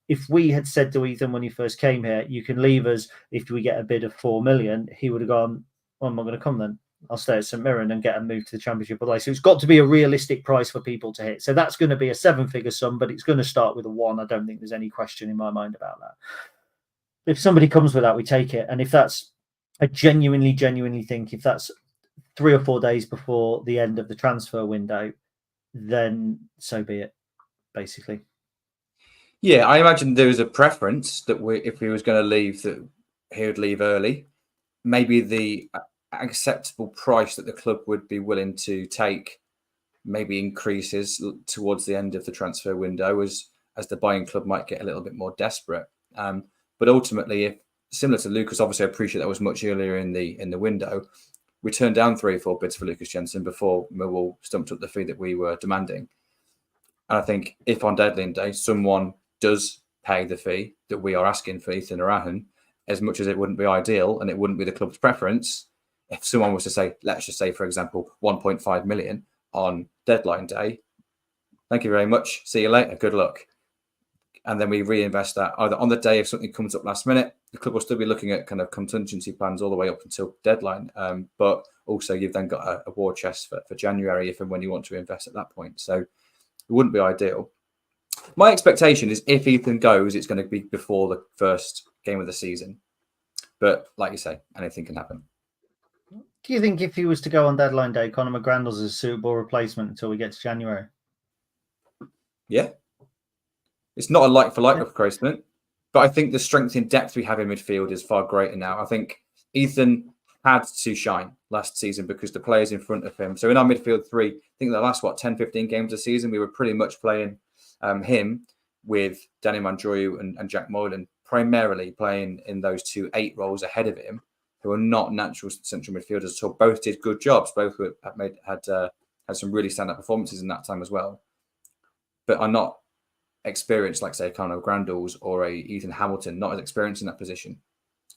If we had said to Ethan when he first came here, you can leave us if we get a bid of 4 million, he would have gone, well, I'm not going to come then. I'll stay at St Mirren and get a move to the Championship. So it's got to be a realistic price for people to hit. So that's going to be a 7-figure sum, but it's going to start with a 1. I don't think there's any question in my mind about that. If somebody comes with that, we take it. And if that's, I genuinely think if that's 3 or 4 days before the end of the transfer window, then so be it, basically. Yeah, I imagine there was a preference that if he was going to leave, that he would leave early. Maybe the acceptable price that the club would be willing to take maybe increases towards the end of the transfer window as the buying club might get a little bit more desperate. But ultimately, if similar to Lucas, obviously I appreciate that was much earlier in the window. We turned down 3 or 4 bids for Lucas Jensen before Millwall stumped up the fee that we were demanding. And I think if on deadline day someone does pay the fee that we are asking for Ethan Arahan, as much as it wouldn't be ideal and it wouldn't be the club's preference, if someone was to say, let's just say, for example, 1.5 million on deadline day, thank you very much, see you later, good luck. And then we reinvest that either on the day if something comes up last minute. The club will still be looking at kind of contingency plans all the way up until deadline. But also you've then got a war chest for January if and when you want to invest at that point. So it wouldn't be ideal. My expectation is if Ethan goes, it's going to be before the first game of the season. But like you say, anything can happen. Do you think if he was to go on deadline day, Conor McGrandles is a suitable replacement until we get to January? Yeah. It's not a like-for-like replacement, but I think the strength in depth we have in midfield is far greater now. I think Ethan had to shine last season because the players in front of him. So in our midfield three, I think the last, 10, 15 games of the season, we were pretty much playing him with Danny Mandroiu and Jack Moylan, primarily playing in those 2 8 roles ahead of him, who are not natural central midfielders at all. Both did good jobs. Both had some really standout performances in that time as well, but are not experienced like, say, Conor McGrandles or a Ethan Hamilton, not as experienced in that position.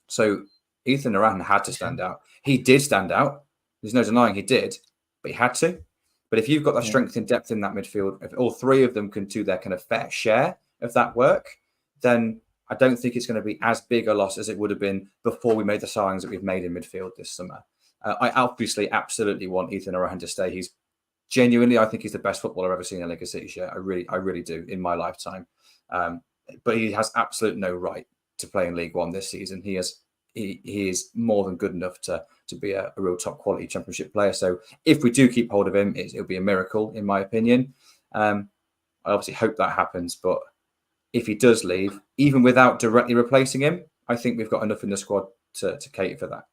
So Ethan Moran had to stand out. He did stand out. There's no denying he did, but he had to. But if you've got that strength and depth in that midfield, if all 3 of them can do their kind of fair share of that work, then I don't think it's going to be as big a loss as it would have been before we made the signings that we've made in midfield this summer. I obviously absolutely want Ethan Moran to stay. He's genuinely, I think he's the best footballer I've ever seen in a League of City shirt. I really do in my lifetime. But he has absolute no right to play in League One this season. He is more than good enough to be a real top quality Championship player. So if we do keep hold of him, it'll be a miracle, in my opinion. I obviously hope that happens, but if he does leave, even without directly replacing him, I think we've got enough in the squad to cater for that.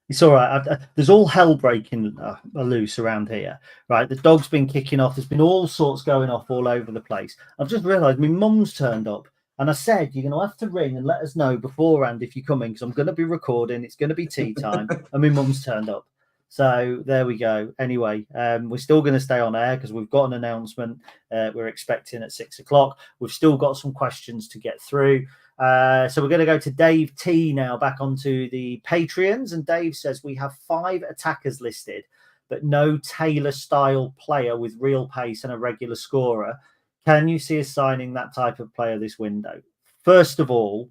It's all right. There's all hell breaking loose around here, right? The dog's been kicking off. There's been all sorts going off all over the place. I've just realised my mum's turned up, and I said you're going to have to ring and let us know beforehand if you're coming because I'm going to be recording. It's going to be tea time, and my mum's turned up. So there we go. Anyway, we're still going to stay on air because we've got an announcement we're expecting at 6 o'clock. We've still got some questions to get through. So we're going to go to Dave T now, back onto the Patreons. And Dave says, we have 5 attackers listed, but no Taylor-style player with real pace and a regular scorer. Can you see us signing that type of player this window? First of all,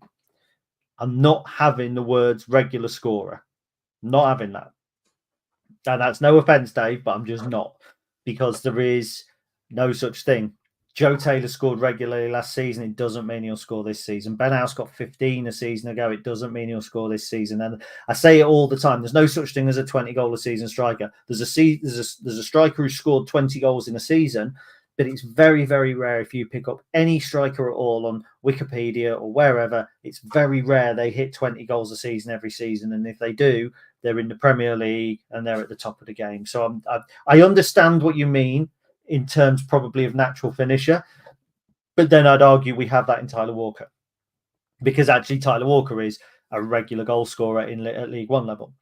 I'm not having the words regular scorer. I'm not having that. And that's no offence, Dave, but I'm just not. Because there is no such thing. Joe Taylor scored regularly last season. It doesn't mean he'll score this season. Ben House got 15 a season ago. It doesn't mean he'll score this season. And I say it all the time. There's no such thing as a 20-goal a season striker. There's a striker who scored 20 goals in a season, but it's very, very rare if you pick up any striker at all on Wikipedia or wherever. It's very rare they hit 20 goals a season every season. And if they do, they're in the Premier League and they're at the top of the game. So I understand what you mean in terms probably of natural finisher, but then I'd argue we have that in Tyler Walker, because actually Tyler Walker is a regular goal scorer at League One level.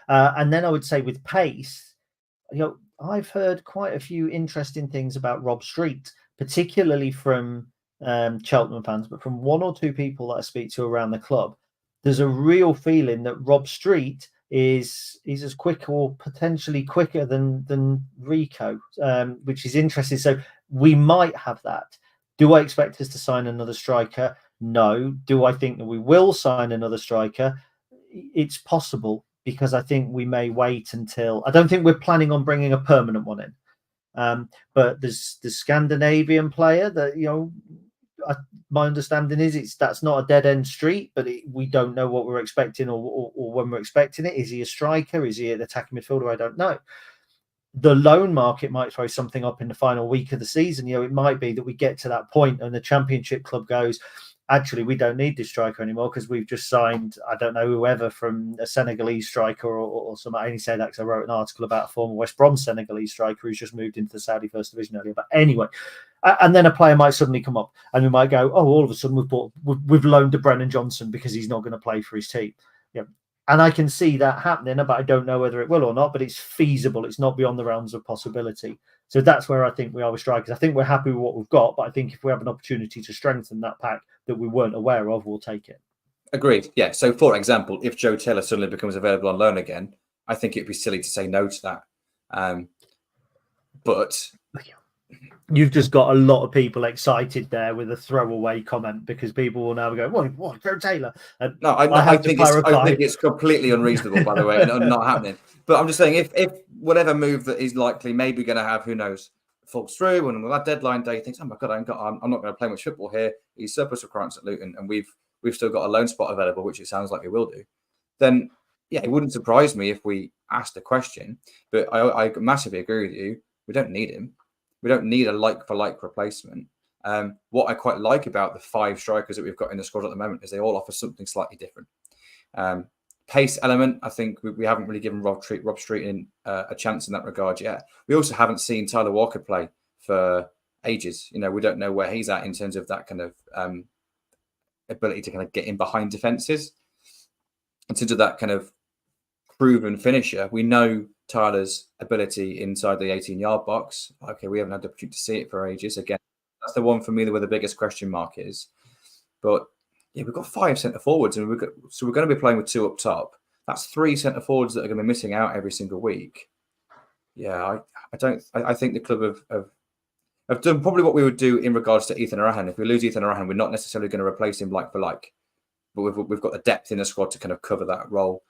And then I would say with pace, I've heard quite a few interesting things about Rob Street, particularly from Cheltenham fans, but from 1 or 2 people that I speak to around the club, there's a real feeling that Rob Street is as quick or potentially quicker than Rico, which is interesting. So we might have that. Do I expect us to sign another striker? No. Do I think that we will sign another striker? It's possible, because I think we may wait until... I don't think we're planning on bringing a permanent one in. But there's the Scandinavian player that, my understanding is that's not a dead end street, but we don't know what we're expecting or when we're expecting it. Is he a striker? Is he an attacking midfielder? I don't know. The loan market might throw something up in the final week of the season. It might be that we get to that point and the Championship club goes, actually, we don't need this striker anymore because we've just signed, I don't know, whoever from a Senegalese striker or something. I only say that because I wrote an article about a former West Brom Senegalese striker who's just moved into the Saudi First Division earlier. But anyway, and then a player might suddenly come up and we might go, oh, all of a sudden we've loaned to Brennan Johnson because he's not going to play for his team. And I can see that happening, but I don't know whether it will or not, but it's feasible. It's not beyond the realms of possibility. So that's where I think we are with strikers. I think we're happy with what we've got, but I think if we have an opportunity to strengthen that pack that we weren't aware of, we'll take it. Agreed. Yeah. So, for example, if Joe Taylor suddenly becomes available on loan again, I think it'd be silly to say no to that. But you've just got a lot of people excited there with a throwaway comment, because people will now go, what, Joe Taylor? No, I think it's completely unreasonable, by the way, and not happening. But I'm just saying, if whatever move that he's likely maybe going to have, who knows, falls through, and on that deadline day he thinks, oh my God, I'm not going to play much football here. He's surplus requirements at Luton, and we've still got a loan spot available, which it sounds like we will do. Then yeah, it wouldn't surprise me if we asked a question, but I massively agree with you. We don't need him. We don't need a like-for-like replacement. What I quite like about the 5 strikers that we've got in the squad at the moment is they all offer something slightly different. Pace element, I think we haven't really given Rob Street a chance in that regard yet. We also haven't seen Tyler Walker play for ages. You know, we don't know where he's at in terms of that kind of ability to kind of get in behind defenses. In terms of that kind of proven finisher, we know Tyler's ability inside the 18-yard box. Okay, we haven't had the opportunity to see it for ages. Again, that's the one for me where the biggest question mark is. But yeah, we've got 5 centre forwards, and we're going to be playing with 2 up top. That's 3 centre forwards that are going to be missing out every single week. Yeah, I think the club have done probably what we would do in regards to Ethan Arahan. If we lose Ethan Arahan, we're not necessarily going to replace him like for like, but we've got the depth in the squad to kind of cover that role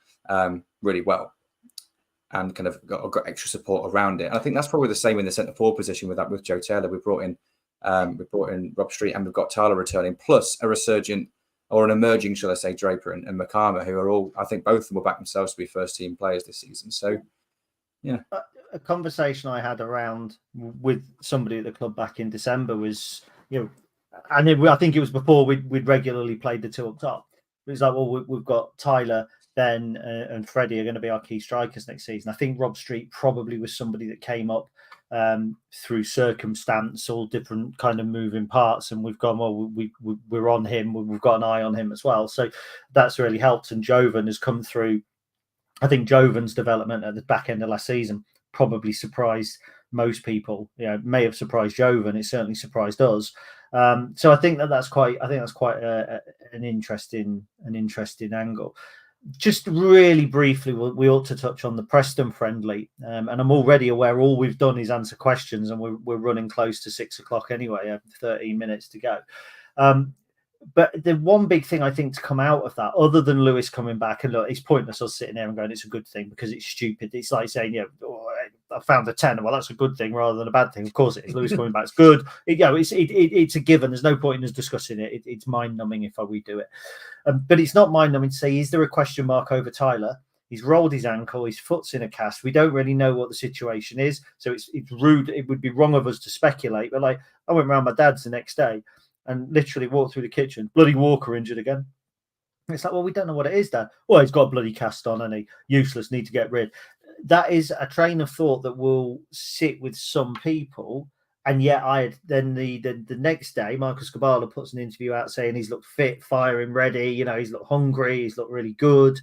really well, and kind of got extra support around it. And I think that's probably the same in the centre forward position with Joe Taylor. We brought in Rob Street, and we've got Tyler returning, plus a resurgent or an emerging, shall I say, Draper and Makama, who are all, I think both of them will back themselves to be first team players this season. So, yeah. A conversation I had around with somebody at the club back in December was, and I think it was before we'd regularly played the 2 up top. It was like, well, we've got Tyler, Ben, and Freddie are going to be our key strikers next season. I think Rob Street probably was somebody that came up through circumstance, all different kind of moving parts, and we've gone, well, we're on him, we've got an eye on him as well, so that's really helped. And Jovan has come through. I think Jovan's development at the back end of last season probably surprised most people. May have surprised Jovan. It certainly surprised us. So I think that's quite an interesting angle. Just really briefly, we ought to touch on the Preston friendly, and I'm already aware all we've done is answer questions, and we're running close to 6 o'clock anyway. 13 minutes to go. But the one big thing I think to come out of that, other than Lewis coming back, and look, it's pointless us sitting there and going, it's a good thing, because it's stupid. It's like saying, I found a 10. Well, that's a good thing rather than a bad thing. Of course it is. Lewis coming back is good. It's a given. There's no point in us discussing it. It's mind-numbing if we do it. But it's not mind-numbing to say, is there a question mark over Tyler? He's rolled his ankle. His foot's in a cast. We don't really know what the situation is. So it's rude. It would be wrong of us to speculate. But like, I went round my dad's the next day and literally walked through the kitchen. Bloody Walker injured again. And it's like, well, we don't know what it is, Dad. Well, he's got a bloody cast on and he useless, need to get rid. That is a train of thought that will sit with some people. And yet the next day, Marcus Kabala puts an interview out saying he's looked fit, firing, ready. He's looked hungry. He's looked really good.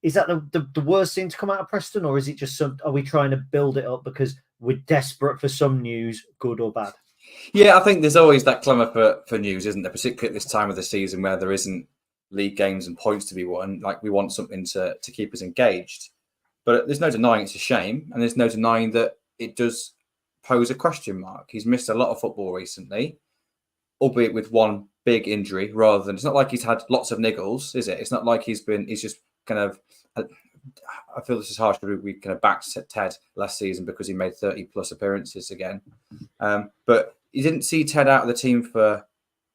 Is that the worst thing to come out of Preston? Or is it just are we trying to build it up because we're desperate for some news, good or bad? Yeah, I think there's always that clamour for news, isn't there? Particularly at this time of the season where there isn't league games and points to be won. Like, we want something to keep us engaged. But there's no denying it's a shame, and there's no denying that it does pose a question mark. He's missed a lot of football recently, albeit with one big injury, rather than, it's not like he's had lots of niggles, is it? It's not like he's just kind of, I feel this is harsh because we kind of backed Ted last season because he made 30 plus appearances again. But you didn't see Ted out of the team for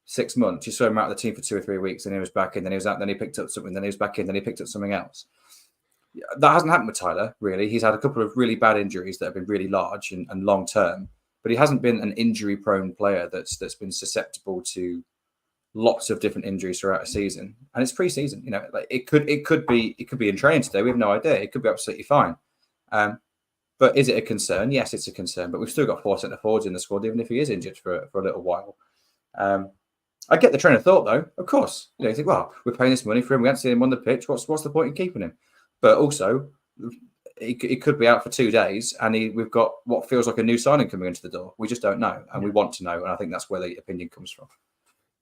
6 months. You saw him out of the team for 2 or 3 weeks, and he was back in, then he was out, then he picked up something, then he was back in, then he picked up something else. That hasn't happened with Tyler, really. He's had a couple of really bad injuries that have been really large and long term, but he hasn't been an injury-prone player that's been susceptible to lots of different injuries throughout a season. And it's pre-season, like it could be in training today. We have no idea. It could be absolutely fine. But is it a concern? Yes, it's a concern. But we've still got 4 centre forwards in the squad, even if he is injured for a little while. I get the train of thought, though. Of course, you think, well, we're paying this money for him. We haven't seen him on the pitch. What's the point in keeping him? But also, he could be out for 2 days, and we've got what feels like a new signing coming into the door. We just don't know, and we want to know. And I think that's where the opinion comes from.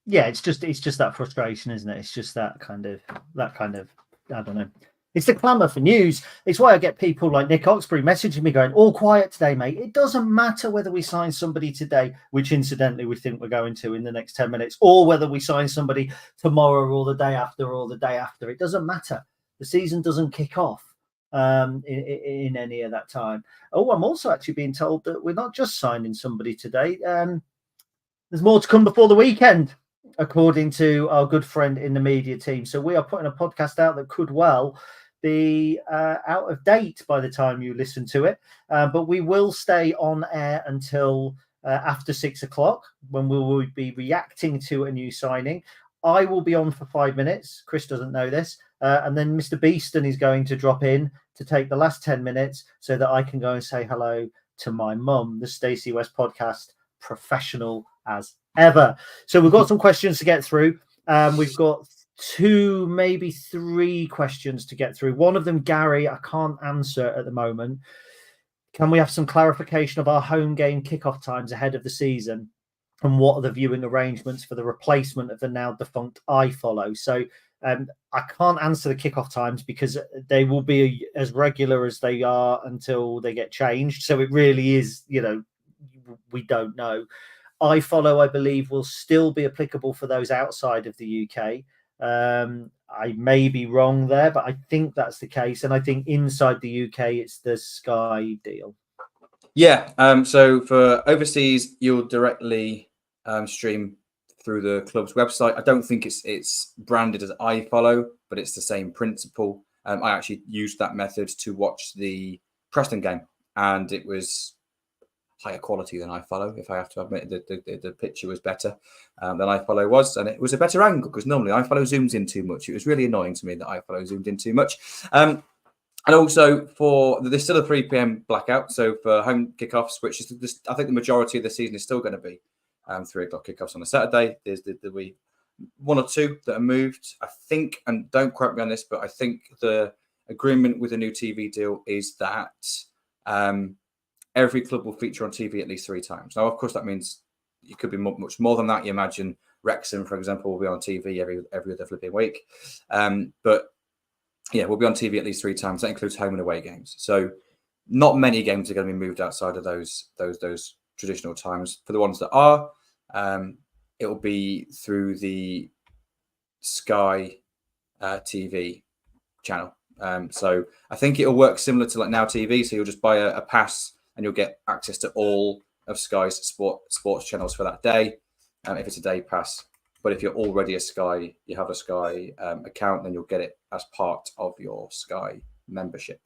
Yeah, it's just that frustration, isn't it? It's just that kind of I don't know. It's the clamour for news. It's why I get people like Nick Oxbury messaging me going, all quiet today, mate. It doesn't matter whether we sign somebody today, which incidentally we think we're going to in the next 10 minutes, or whether we sign somebody tomorrow or the day after or the day after. It doesn't matter. The season doesn't kick off in any of that time. Oh, I'm also actually being told that we're not just signing somebody today. There's more to come before the weekend, according to our good friend in the media team. So we are putting a podcast out that could well be out of date by the time you listen to it. But we will stay on air until after 6 o'clock, when we will be reacting to a new signing. I will be on for 5 minutes. Chris doesn't know this. And then Mr. Beeston is going to drop in to take the last 10 minutes so that I can go and say hello to my mum. The Stacey West podcast, professional as ever. So we've got some questions to get through. We've got 2, maybe 3 questions to get through. One of them, Gary, I can't answer at the moment. Can we have some clarification of our home game kickoff times ahead of the season? And what are the viewing arrangements for the replacement of the now defunct iFollow? So I can't answer the kickoff times because they will be as regular as they are until they get changed. So it really is, we don't know. iFollow, I believe, will still be applicable for those outside of the UK. I may be wrong there, but I think that's the case. And I think inside the UK, it's the Sky deal. Yeah. So for overseas, you'll directly stream through the club's website. I don't think it's branded as iFollow, but it's the same principle. I actually used that method to watch the Preston game, and it was higher quality than iFollow, if I have to admit. The picture was better than iFollow was, and it was a better angle because normally iFollow zooms in too much. It was really annoying to me that iFollow zoomed in too much. And also there's still a 3 p.m. blackout. So for home kickoffs, which is I think the majority of the season is still going to be 3 o'clock kickoffs on a Saturday. There's we 1 or 2 that are moved, I think, and don't quote me on this, but I think the agreement with the new TV deal is that every club will feature on TV at least 3 times. Now, of course, that means it could be much more than that. You imagine Wrexham, for example, will be on TV every other flipping week. But yeah, we'll be on TV at least 3 times. That includes home and away games. So not many games are going to be moved outside of those traditional times. For the ones that are, it will be through the Sky TV channel. So I think it'll work similar to like Now TV. So you'll just buy a pass and you'll get access to all of Sky's sports channels for that day, if it's a day pass. But if you're already you have a Sky account, then you'll get it as part of your Sky membership.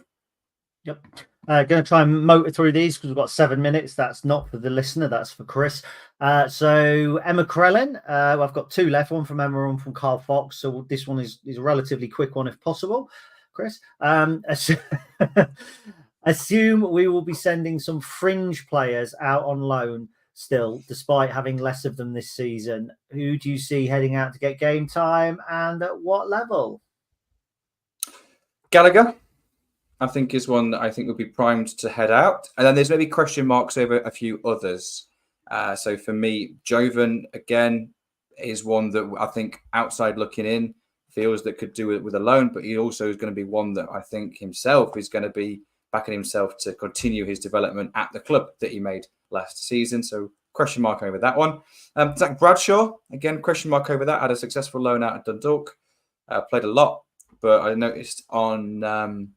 Yep. Going to try and motor through these because we've got 7 minutes. That's not for the listener, that's for Chris. So Emma Krellin, I've got 2 left, one from Emma, one from Carl Fox. So this one is a relatively quick one if possible. Chris, assume we will be sending some fringe players out on loan still, despite having less of them this season. Who do you see heading out to get game time and at what level? Gallagher, I think, is one that I think would be primed to head out. And then there's maybe question marks over a few others. So for me, Jovan, again, is one that I think outside looking in feels that could do it with a loan, but he also is going to be one that I think himself is going to be backing himself to continue his development at the club that he made last season. So question mark over that one. Zach Bradshaw, again, question mark over that. Had a successful loan out at Dundalk. Played a lot, but I noticed on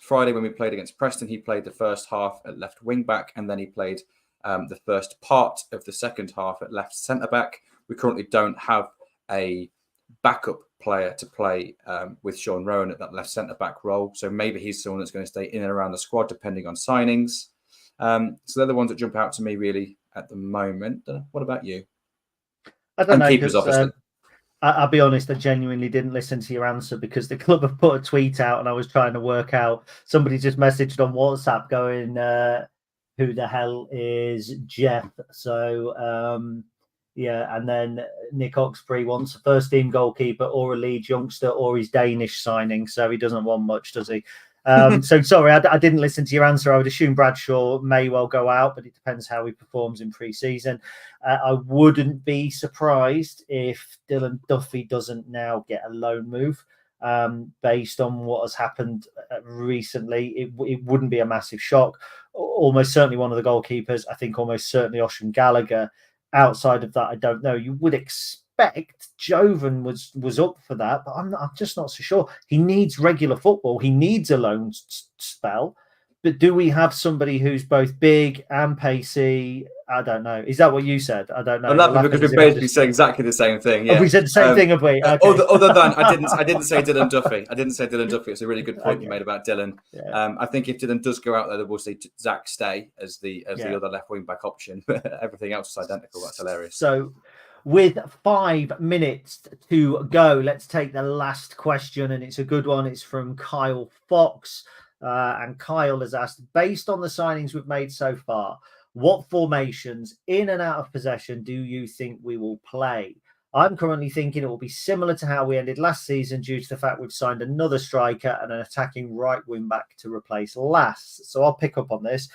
Friday when we played against Preston, he played the first half at left wing back, and then he played the first part of the second half at left centre back. We currently don't have a backup player to play with Sean Rowan at that left centre back role, so maybe he's someone that's going to stay in and around the squad depending on signings. So they're the ones that jump out to me really at the moment. What about you? I don't know. Keepers, obviously. I'll be honest, I genuinely didn't listen to your answer because the club have put a tweet out and I was trying to work out. Somebody just messaged on WhatsApp going, who the hell is Jeff? So, yeah, and then Nick Oxbury wants a first-team goalkeeper or a Leeds youngster or his Danish signing, so he doesn't want much, does he? So sorry, I didn't listen to your answer. I would assume Bradshaw may well go out, but it depends how he performs in pre-season. I wouldn't be surprised if Dylan Duffy doesn't now get a loan move. Based on what has happened recently, it wouldn't be a massive shock. Almost certainly one of the goalkeepers. I think almost certainly Ocean Gallagher. Outside of that, I don't know. You would expect Jovan was up for that, but I'm just not so sure. He needs regular football. He needs a loan spell. But do we have somebody who's both big and pacey? I don't know. Is that what you said? I don't know. I'm laughing because we basically said exactly the same thing. Yeah, have we said the same thing? Have we? Okay. Other than I didn't say Dylan Duffy. I didn't say Dylan Duffy. It's a really good point you made about Dylan. Yeah. I think if Dylan does go out there, we'll see Zach stay as the other left wing back option. But everything else is identical. That's hilarious. So, with 5 minutes to go, let's take the last question, and it's a good one. It's from Kyle Fox. And Kyle has asked, based on the signings we've made so far, what formations in and out of possession do you think we will play? I'm currently thinking it will be similar to how we ended last season due to the fact we've signed another striker and an attacking right wing back to replace Lass. So I'll pick up on this,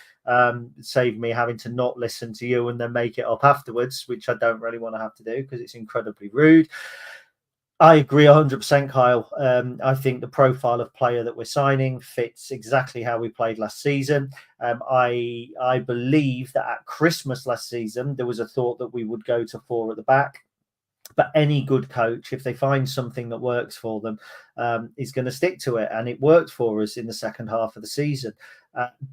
save me having to not listen to you and then make it up afterwards, which I don't really want to have to do because it's incredibly rude. I agree 100%, Kyle. I think the profile of player that we're signing fits exactly how we played last season. I believe that at Christmas last season, there was a thought that we would go to 4 at the back. But any good coach, if they find something that works for them, is going to stick to it. And it worked for us in the second half of the season.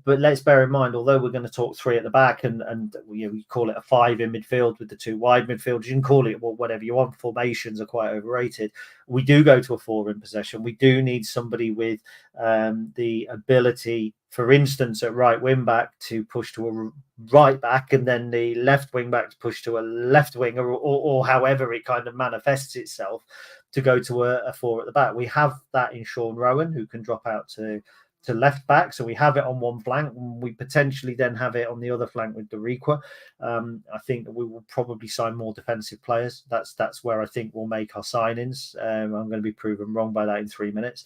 But let's bear in mind, although we're going to talk 3 at the back and we call it a 5 in midfield with the 2 wide midfielders, you can call it whatever you want. Formations are quite overrated. We do go to a 4 in possession. We do need somebody with the ability, for instance, at right wing back to push to a right back, and then the left wing back to push to a left wing, or however it kind of manifests itself, to go to a 4 at the back. We have that in Sean Rowan, who can drop out to left back, so we have it on one flank. We potentially then have it on the other flank with Dariqua. I think that we will probably sign more defensive players. That's where I think we'll make our signings. I'm going to be proven wrong by that in 3 minutes,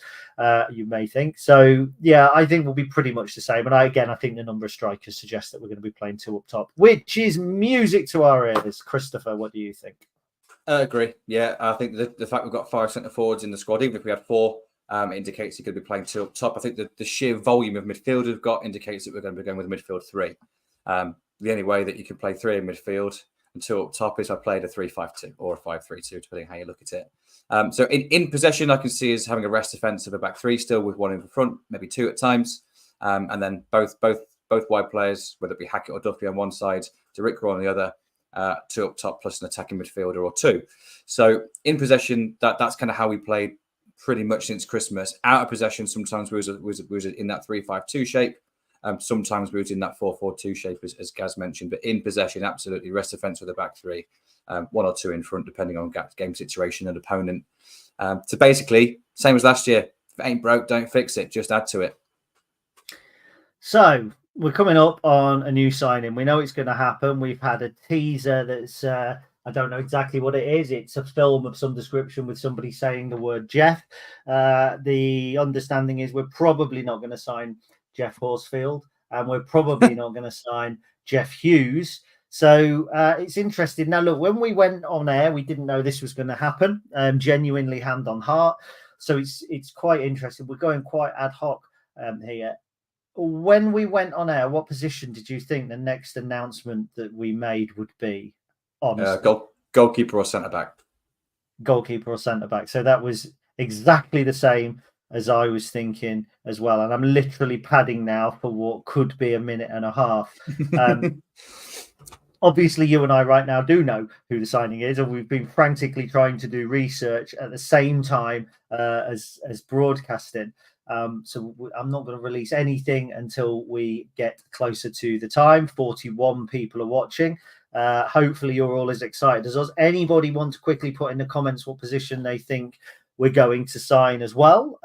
you may think. So yeah, I think we'll be pretty much the same. And I think the number of strikers suggests that we're going to be playing 2 up top, which is music to our ears. Christopher, what do you think? I agree. Yeah, I think the fact we've got 5 centre forwards in the squad, even if we had 4, indicates you're going to be playing 2 up top. I think the sheer volume of midfield we've got indicates that we're going to be going with a midfield 3. The only way that you can play 3 in midfield and 2 up top is I played a 3-5-2 or a 5-3-2, depending how you look at it. So in possession, I can see us having a rest defence of a back 3 still, with 1 in the front, maybe 2 at times, and then both wide players, whether it be Hackett or Duffy on one side, Dariqua on the other. 2 up top plus an attacking midfielder or 2. So in possession, that's kind of how we played pretty much since Christmas. Out of possession, sometimes we was in that 3-5-2 shape. Sometimes we was in that 4-4-2 shape, as Gaz mentioned. But in possession, absolutely rest defence with a back 3, 1 or 2 in front, depending on game situation and opponent. So basically, same as last year. If it ain't broke, don't fix it. Just add to it. So we're coming up on a new signing. We know it's going to happen. We've had a teaser that's I don't know exactly what it is. It's a film of some description with somebody saying the word Jeff. The understanding is we're probably not going to sign Jeff Horsfield, and we're probably not going to sign Jeff Hughes. So it's interesting. Now, look, when we went on air, we didn't know this was going to happen. Genuinely, hand on heart. So it's quite interesting. We're going quite ad hoc here. When we went on air, what position did you think the next announcement that we made would be? Goalkeeper or centre back. Goalkeeper or centre back. So that was exactly the same as I was thinking as well. And I'm literally padding now for what could be a minute and a half. Obviously, you and I right now do know who the signing is, and we've been frantically trying to do research at the same time as broadcasting. So I'm not going to release anything until we get closer to the time. 41 people are watching. Hopefully you're all as excited as us. Anybody want to quickly put in the comments what position they think we're going to sign as well?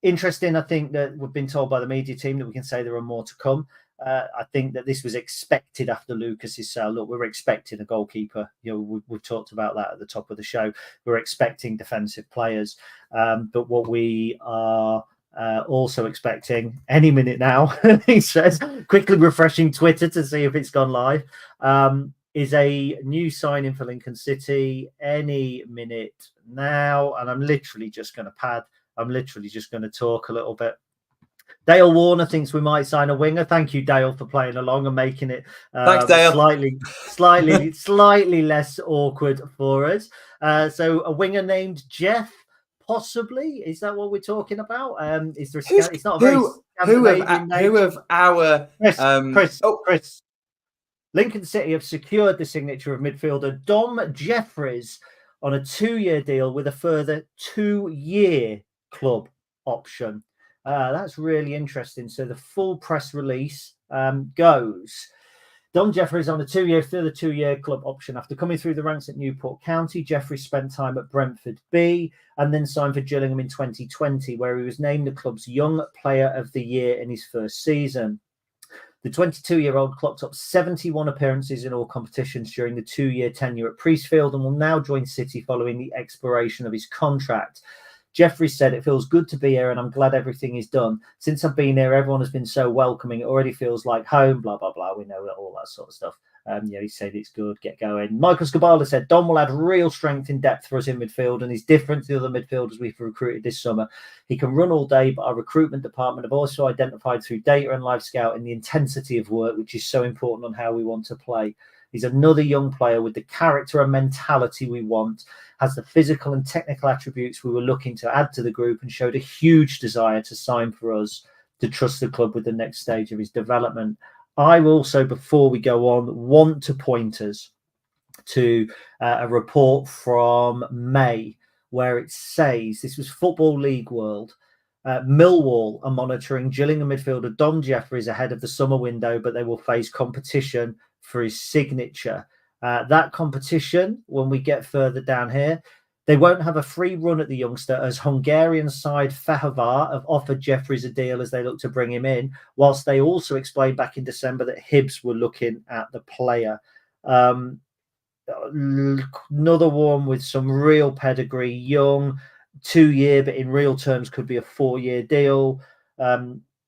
Interesting. I think that we've been told by the media team that we can say there are more to come. I think that this was expected after Lucas's sale. Look, we're expecting a goalkeeper. We've talked about that at the top of the show. We're expecting defensive players. But what we are also expecting any minute now, he says, quickly refreshing Twitter to see if it's gone live, is a new signing for Lincoln City any minute now. And I'm literally just going to pad. I'm literally just going to talk a little bit. Dale Warner thinks we might sign a winger. Thank you, Dale, for playing along and making it Thanks, Dale. slightly less awkward for us. So a winger named Jeff, possibly. Is that what we're talking about? Is there? Who's- It's not a very Scandinavian name. who of our Chris. Lincoln City have secured the signature of midfielder Dom Jeffries on a 2-year deal with a further 2-year club option. That's really interesting. So the full press release goes. Dom Jeffries on a further 2-year club option. After coming through the ranks at Newport County, Jeffries spent time at Brentford B and then signed for Gillingham in 2020, where he was named the club's Young Player of the Year in his first season. The 22-year-old clocked up 71 appearances in all competitions during the 2-year tenure at Priestfield and will now join City following the expiration of his contract. Jeffries said, "It feels good to be here and I'm glad everything is done. Since I've been here, everyone has been so welcoming. It already feels like home, blah, blah, blah." We know all that sort of stuff. He said it's good, get going. Michael Scabala said, "Dom will add real strength in depth for us in midfield and he's different to the other midfielders we've recruited this summer. He can run all day, but our recruitment department have also identified through data and live scouting the intensity of work, which is so important on how we want to play. He's another young player with the character and mentality we want, has the physical and technical attributes we were looking to add to the group and showed a huge desire to sign for us, to trust the club with the next stage of his development." I also, before we go on, want to point us to a report from May where it says, this was Football League World, Millwall are monitoring Gillingham midfielder Dom Jeffries ahead of the summer window, but they will face competition for his signature. That competition, when we get further down here, they won't have a free run at the youngster, as Hungarian side Fehervar have offered Jeffries a deal as they look to bring him in, whilst they also explained back in December that Hibs were looking at the player. Another one with some real pedigree, young, 2-year, but in real terms could be a 4-year deal.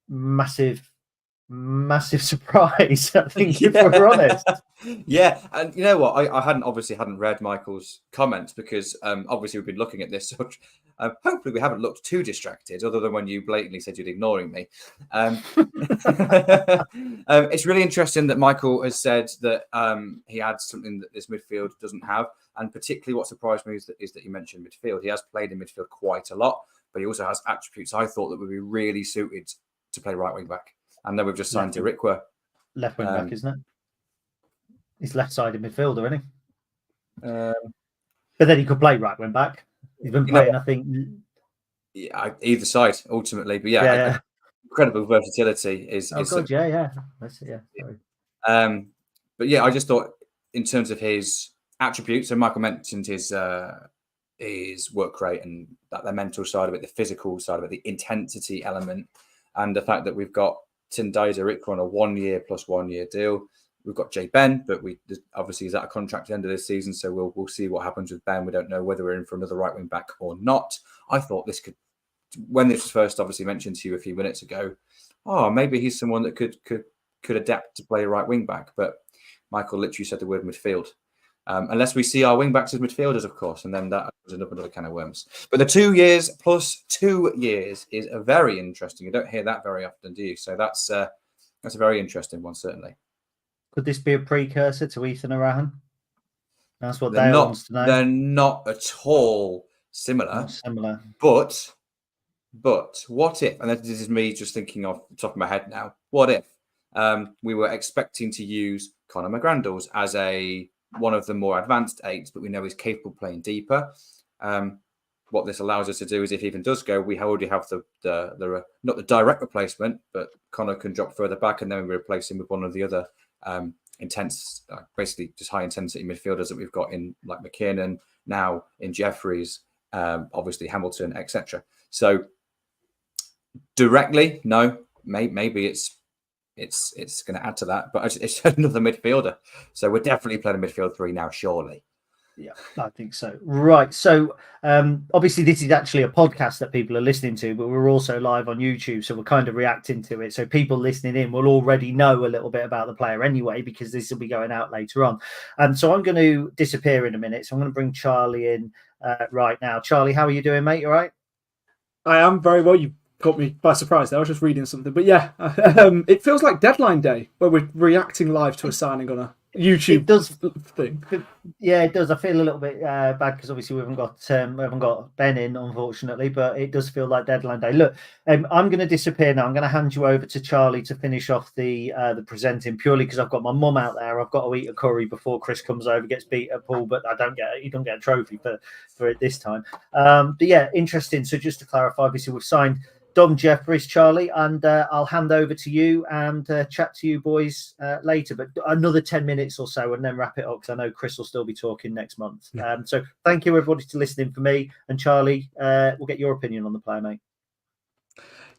Massive surprise, I think, if we're honest. Yeah, and you know what? I hadn't read Michael's comments because obviously we've been looking at this. So hopefully we haven't looked too distracted, other than when you blatantly said you're ignoring me. It's really interesting that Michael has said that he adds something that this midfield doesn't have, and particularly what surprised me is that you mentioned midfield. He has played in midfield quite a lot, but he also has attributes I thought that would be really suited to play right wing back. And then we've just signed Dirikwa. Left wing back, isn't it? He's left-sided midfielder, isn't he? But then he could play right wing back. He's been playing, I think. Yeah, either side ultimately, but yeah. Incredible versatility is. Oh God, yeah. That's it, yeah. Sorry. But yeah, I just thought in terms of his attributes, and Michael mentioned his work rate and the mental side of it, the physical side of it, the intensity element, and the fact that we've got Tindai Dirikwa on a 1-year plus 1-year deal. We've got Jay Ben, but we obviously he's out of contract at the end of this season, so we'll see what happens with Ben. We don't know whether we're in for another right wing back or not. I thought this could, when this was first obviously mentioned to you a few minutes ago, maybe he's someone that could adapt to play right wing back. But Michael literally said the word midfield. Unless we see our wing backs as midfielders, of course, and then that opens up another can of worms. But the 2 years plus 2 years is a very interesting. You don't hear that very often, do you? So that's a very interesting one, certainly. Could this be a precursor to Ethan Arahan? That's what Dale wants to know. They're not at all similar. Not similar. But what if, and this is me just thinking off the top of my head now, what if we were expecting to use Conor McGrandles as one of the more advanced 8s, but we know he's capable of playing deeper. What this allows us to do is, if he even does go, we already have the not the direct replacement, but Conor can drop further back, and then we replace him with one of the other intense, basically just high intensity midfielders that we've got in, like McKinnon, now in Jeffries, obviously Hamilton, etc. So directly, no, maybe it's going to add to that, but it's another midfielder. So we're definitely playing a midfield 3 now, surely. Yeah, I think so. Right. So obviously this is actually a podcast that people are listening to, but we're also live on YouTube. So we're kind of reacting to it. So people listening in will already know a little bit about the player anyway, because this will be going out later on. So I'm going to disappear in a minute. So I'm going to bring Charlie in right now. Charlie, how are you doing, mate? You all right? I am very well. You caught me by surprise there. I was just reading something. But yeah, it feels like deadline day where we're reacting live to a signing on YouTube It does. thing. Yeah, it does. I feel a little bit bad because obviously we haven't got Ben in, unfortunately, but it does feel like deadline day. Look, I'm going to disappear now. I'm going to hand you over to Charlie to finish off the presenting, purely because I've got my mum out there. I've got to eat a curry before Chris comes over, gets beat at pool, but he don't get a trophy for it this time. But yeah, interesting. So just to clarify, obviously we've signed Dom Jeffries, Charlie, and I'll hand over to you and chat to you boys later, but another 10 minutes or so and then wrap it up because I know Chris will still be talking next month. So thank you everybody for listening for me, and Charlie, we'll get your opinion on the player, mate.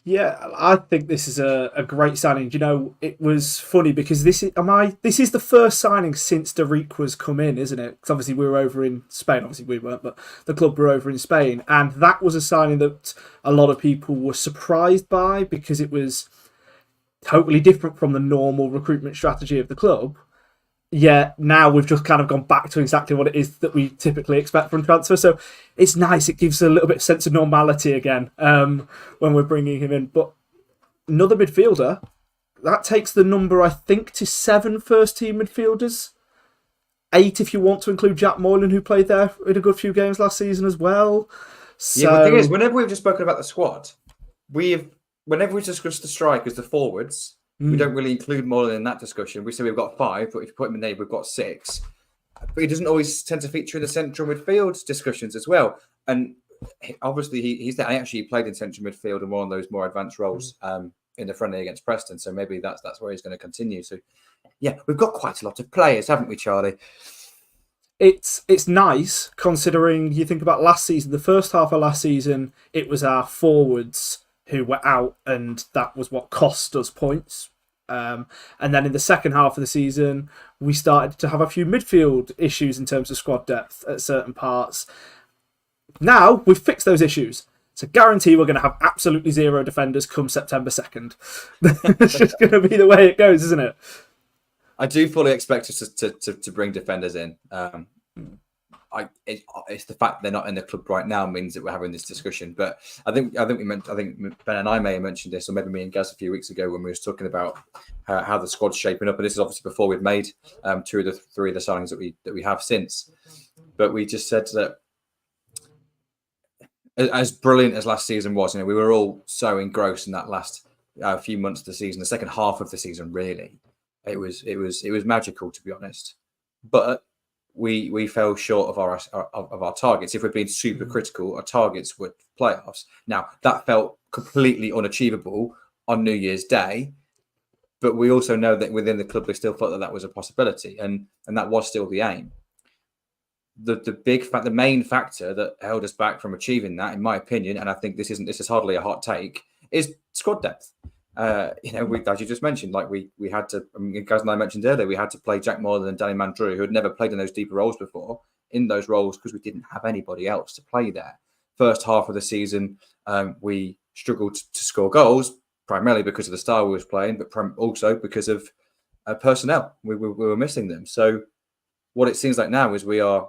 Yeah, I think this is a great signing. You know, it was funny because this is the first signing since Derek was come in, isn't it? Because obviously we were over in Spain. Obviously we weren't, but the club were over in Spain, and that was a signing that a lot of people were surprised by because it was totally different from the normal recruitment strategy of the club. Yeah, now we've just kind of gone back to exactly what it is that we typically expect from transfer. So it's nice. It gives a little bit of sense of normality again when we're bringing him in. But another midfielder, that takes the number, I think, to 7 first-team midfielders. 8 if you want to include Jack Moylan, who played there in a good few games last season as well. So... Yeah, but the thing is, whenever we've just spoken about the squad, whenever we discuss the strikers, the forwards, we don't really include Moylan in that discussion. We say we've got 5, but if you put him in there, we've got 6. But he doesn't always tend to feature in the central midfield discussions as well. And obviously, he's there. I actually played in central midfield in one of those more advanced roles in the friendly against Preston. So maybe that's where he's going to continue. So, yeah, we've got quite a lot of players, haven't we, Charlie? It's nice considering you think about last season. The first half of last season, it was our forwards who were out, and that was what cost us points. And then in the second half of the season, we started to have a few midfield issues in terms of squad depth at certain parts. Now we've fixed those issues. So guarantee we're going to have absolutely 0 defenders come September 2nd. It's just going to be the way it goes, isn't it? I do fully expect us to bring defenders in. It's the fact they're not in the club right now means that we're having this discussion. But I think Ben and I may have mentioned this, or maybe me and Gaz a few weeks ago when we were talking about how the squad's shaping up. And this is obviously before we've made 2 of the 3 of the signings that we have since. But we just said that as brilliant as last season was, we were all so engrossed in that last few months of the season, the second half of the season. Really, it was magical, to be honest. But we fell short of our targets. If we're being super critical, our targets were playoffs. Now, that felt completely unachievable on New Year's Day, but we also know that within the club, they still thought that was a possibility, and that was still the aim. The main factor that held us back from achieving that, in my opinion, and I think this is hardly a hot take, is squad depth. As you just mentioned, we had to, Gaz and I mentioned earlier, we had to play Jack Moylan and Danny Mandrew, who had never played in those deeper roles before, in those roles because we didn't have anybody else to play there. First half of the season, we struggled to score goals, primarily because of the style we was playing, but also because of personnel. We were missing them. So what it seems like now is we're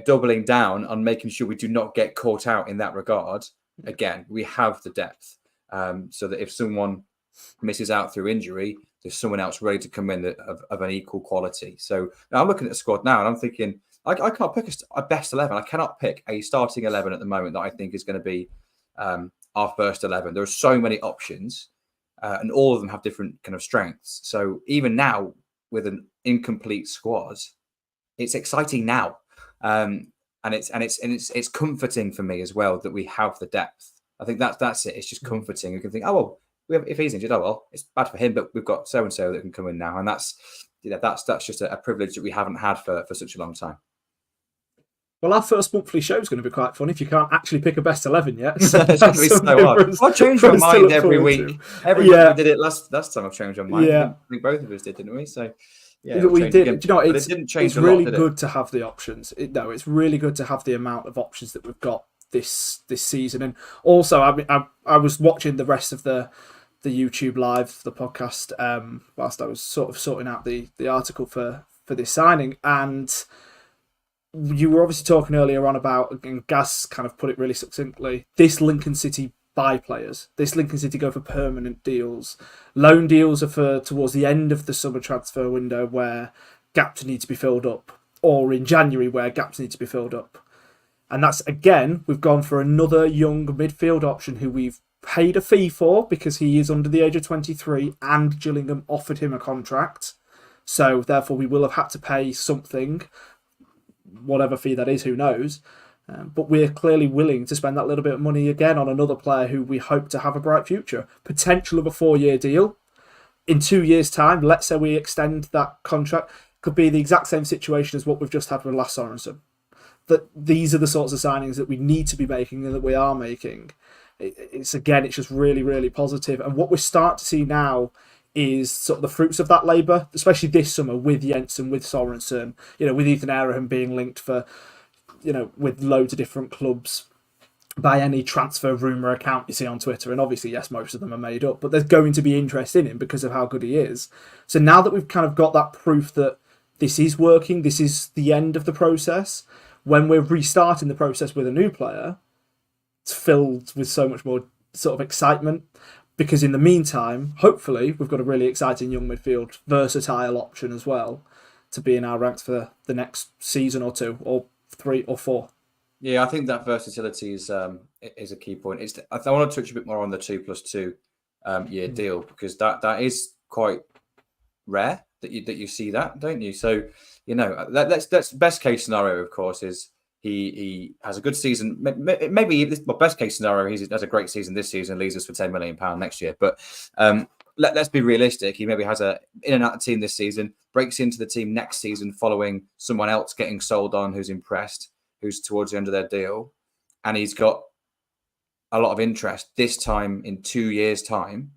doubling down on making sure we do not get caught out in that regard. Again, we have the depth. So that if someone misses out through injury, there's someone else ready to come in of an equal quality. So now I'm looking at the squad now and I'm thinking, I can't pick a best 11. I cannot pick a starting 11 at the moment that I think is going to be our first 11. There are so many options and all of them have different kind of strengths. So even now with an incomplete squad, it's exciting now. And it's comforting for me as well that we have the depth. I think that's it. It's just comforting. You can think, oh well, if he's injured, oh well, it's bad for him, but we've got so and so that can come in now, and that's just a privilege that we haven't had for such a long time. Well, our first monthly show is going to be quite fun if you can't actually pick a best 11 yet. So it's going to be so hard. I've changed my mind every week. Every week we did it last time. I've changed my mind. Yeah. I think both of us did, didn't we? So. Yeah, we did. Again. Do you know, it didn't change it's really good to have the options. It's really good to have the amount of options that we've got this season. And also, I was watching the rest of the YouTube live, the podcast, whilst I was sort of sorting out the article for this signing. And you were obviously talking earlier on about, and Gaz kind of put it really succinctly, this Lincoln City buy players. This Lincoln City go for permanent deals. Loan deals are for towards the end of the summer transfer window where gaps need to be filled up, or in January where gaps need to be filled up. And that's, again, we've gone for another young midfield option who we've paid a fee for because he is under the age of 23 and Gillingham offered him a contract. So therefore we will have had to pay something, whatever fee that is, who knows. But we're clearly willing to spend that little bit of money again on another player who we hope to have a bright future. Potential of a 4-year deal. In 2 years' time, let's say we extend that contract, could be the exact same situation as what we've just had with Lasse Sorensen. That these are the sorts of signings that we need to be making and that we are making. It's just really, really positive. And what we're starting to see now is sort of the fruits of that labour, especially this summer with Jensen, with Sorensen, with Ethan Abraham being linked for, with loads of different clubs by any transfer rumour account you see on Twitter. And obviously, yes, most of them are made up, but there's going to be interest in him because of how good he is. So now that we've kind of got that proof that this is working, this is the end of the process, when we're restarting the process with a new player, it's filled with so much more sort of excitement. Because in the meantime, hopefully, we've got a really exciting young midfield, versatile option as well to be in our ranks for the next season or 2 or 3 or 4. Yeah, I think that versatility is a key point. I want to touch a bit more on the 2+2 year deal because that is quite rare that you see that, don't you? So that's best case scenario, of course, is he has a good season. Maybe best case scenario, he has a great season this season, leaves us for £10 million next year. But let's be realistic. He maybe has a in and out of team this season, breaks into the team next season following someone else getting sold on who's impressed, who's towards the end of their deal, and he's got a lot of interest this time in 2 years' time.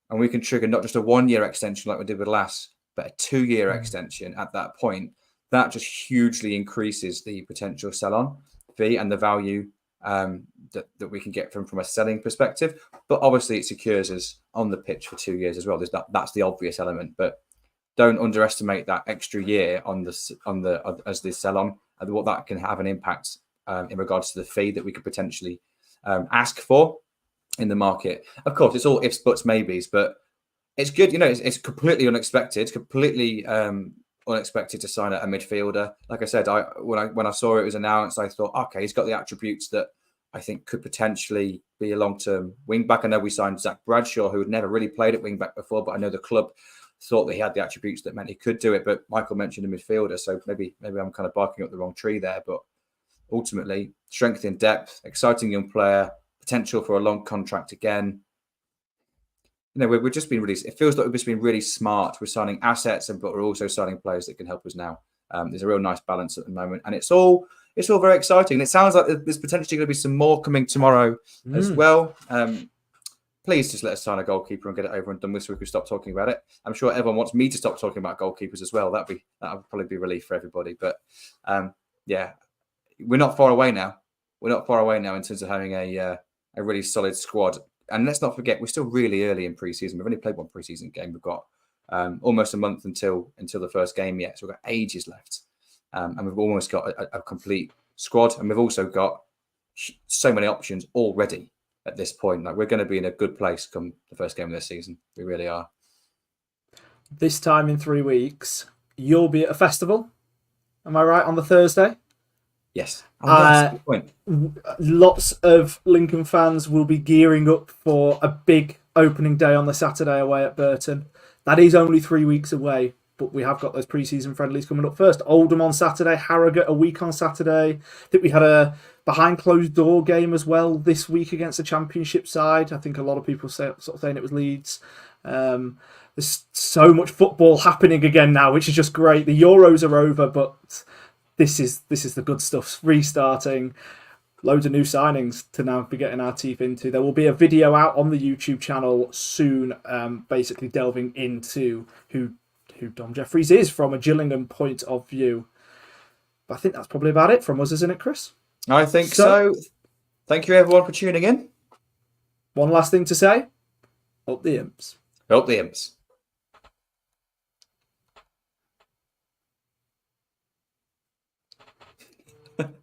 And we can trigger not just a 1-year extension like we did with Lass, but a 2-year extension at that point. That just hugely increases the potential sell-on fee and the value that we can get from a selling perspective. But obviously, it secures us on the pitch for 2 years as well. That's the obvious element. But don't underestimate that extra year as the sell-on and what that can have an impact in regards to the fee that we could potentially ask for in the market. Of course, it's all ifs, buts, maybes, but it's good. It's completely unexpected, unexpected to sign a midfielder. Like I said, when I saw it was announced, I thought, okay, he's got the attributes that I think could potentially be a long-term wing-back. I know we signed Zach Bradshaw, who had never really played at wing-back before, but I know the club thought that he had the attributes that meant he could do it. But Michael mentioned a midfielder, so maybe I'm kind of barking up the wrong tree there. But ultimately, strength in depth, exciting young player, potential for a long contract again. We've just been really. It feels like we've just been really smart. We're signing assets, but we're also signing players that can help us now. There's a real nice balance at the moment, and it's all very exciting. And it sounds like there's potentially going to be some more coming tomorrow as well. Please just let us sign a goalkeeper and get it over and done with, so we can stop talking about it. I'm sure everyone wants me to stop talking about goalkeepers as well. That would probably be relief for everybody. But we're not far away now. We're not far away now in terms of having a really solid squad. And let's not forget, we're still really early in pre-season. We've only played one pre-season game. We've got almost a month until the first game yet. So we've got ages left. And we've almost got a complete squad. And we've also got so many options already at this point. Like, we're going to be in a good place come the first game of this season. We really are. This time in 3 weeks, you'll be at a festival. Am I right, on the Thursday? Yes. That's a good point. Lots of Lincoln fans will be gearing up for a big opening day on the Saturday away at Burton. That is only 3 weeks away, but we have got those pre-season friendlies coming up first. Oldham on Saturday, Harrogate a week on Saturday. I think we had a behind closed door game as well this week against the Championship side. I think a lot of people saying it was Leeds. There's so much football happening again now, which is just great. The Euros are over, but this is the good stuff. Restarting, loads of new signings to now be getting our teeth into. There will be a video out on the YouTube channel soon, basically delving into who Dom Jeffries is from a Gillingham point of view. But I think that's probably about it from us, isn't it, Chris? I think so. Thank you, everyone, for tuning in. One last thing to say. Up the Imps. Up the Imps.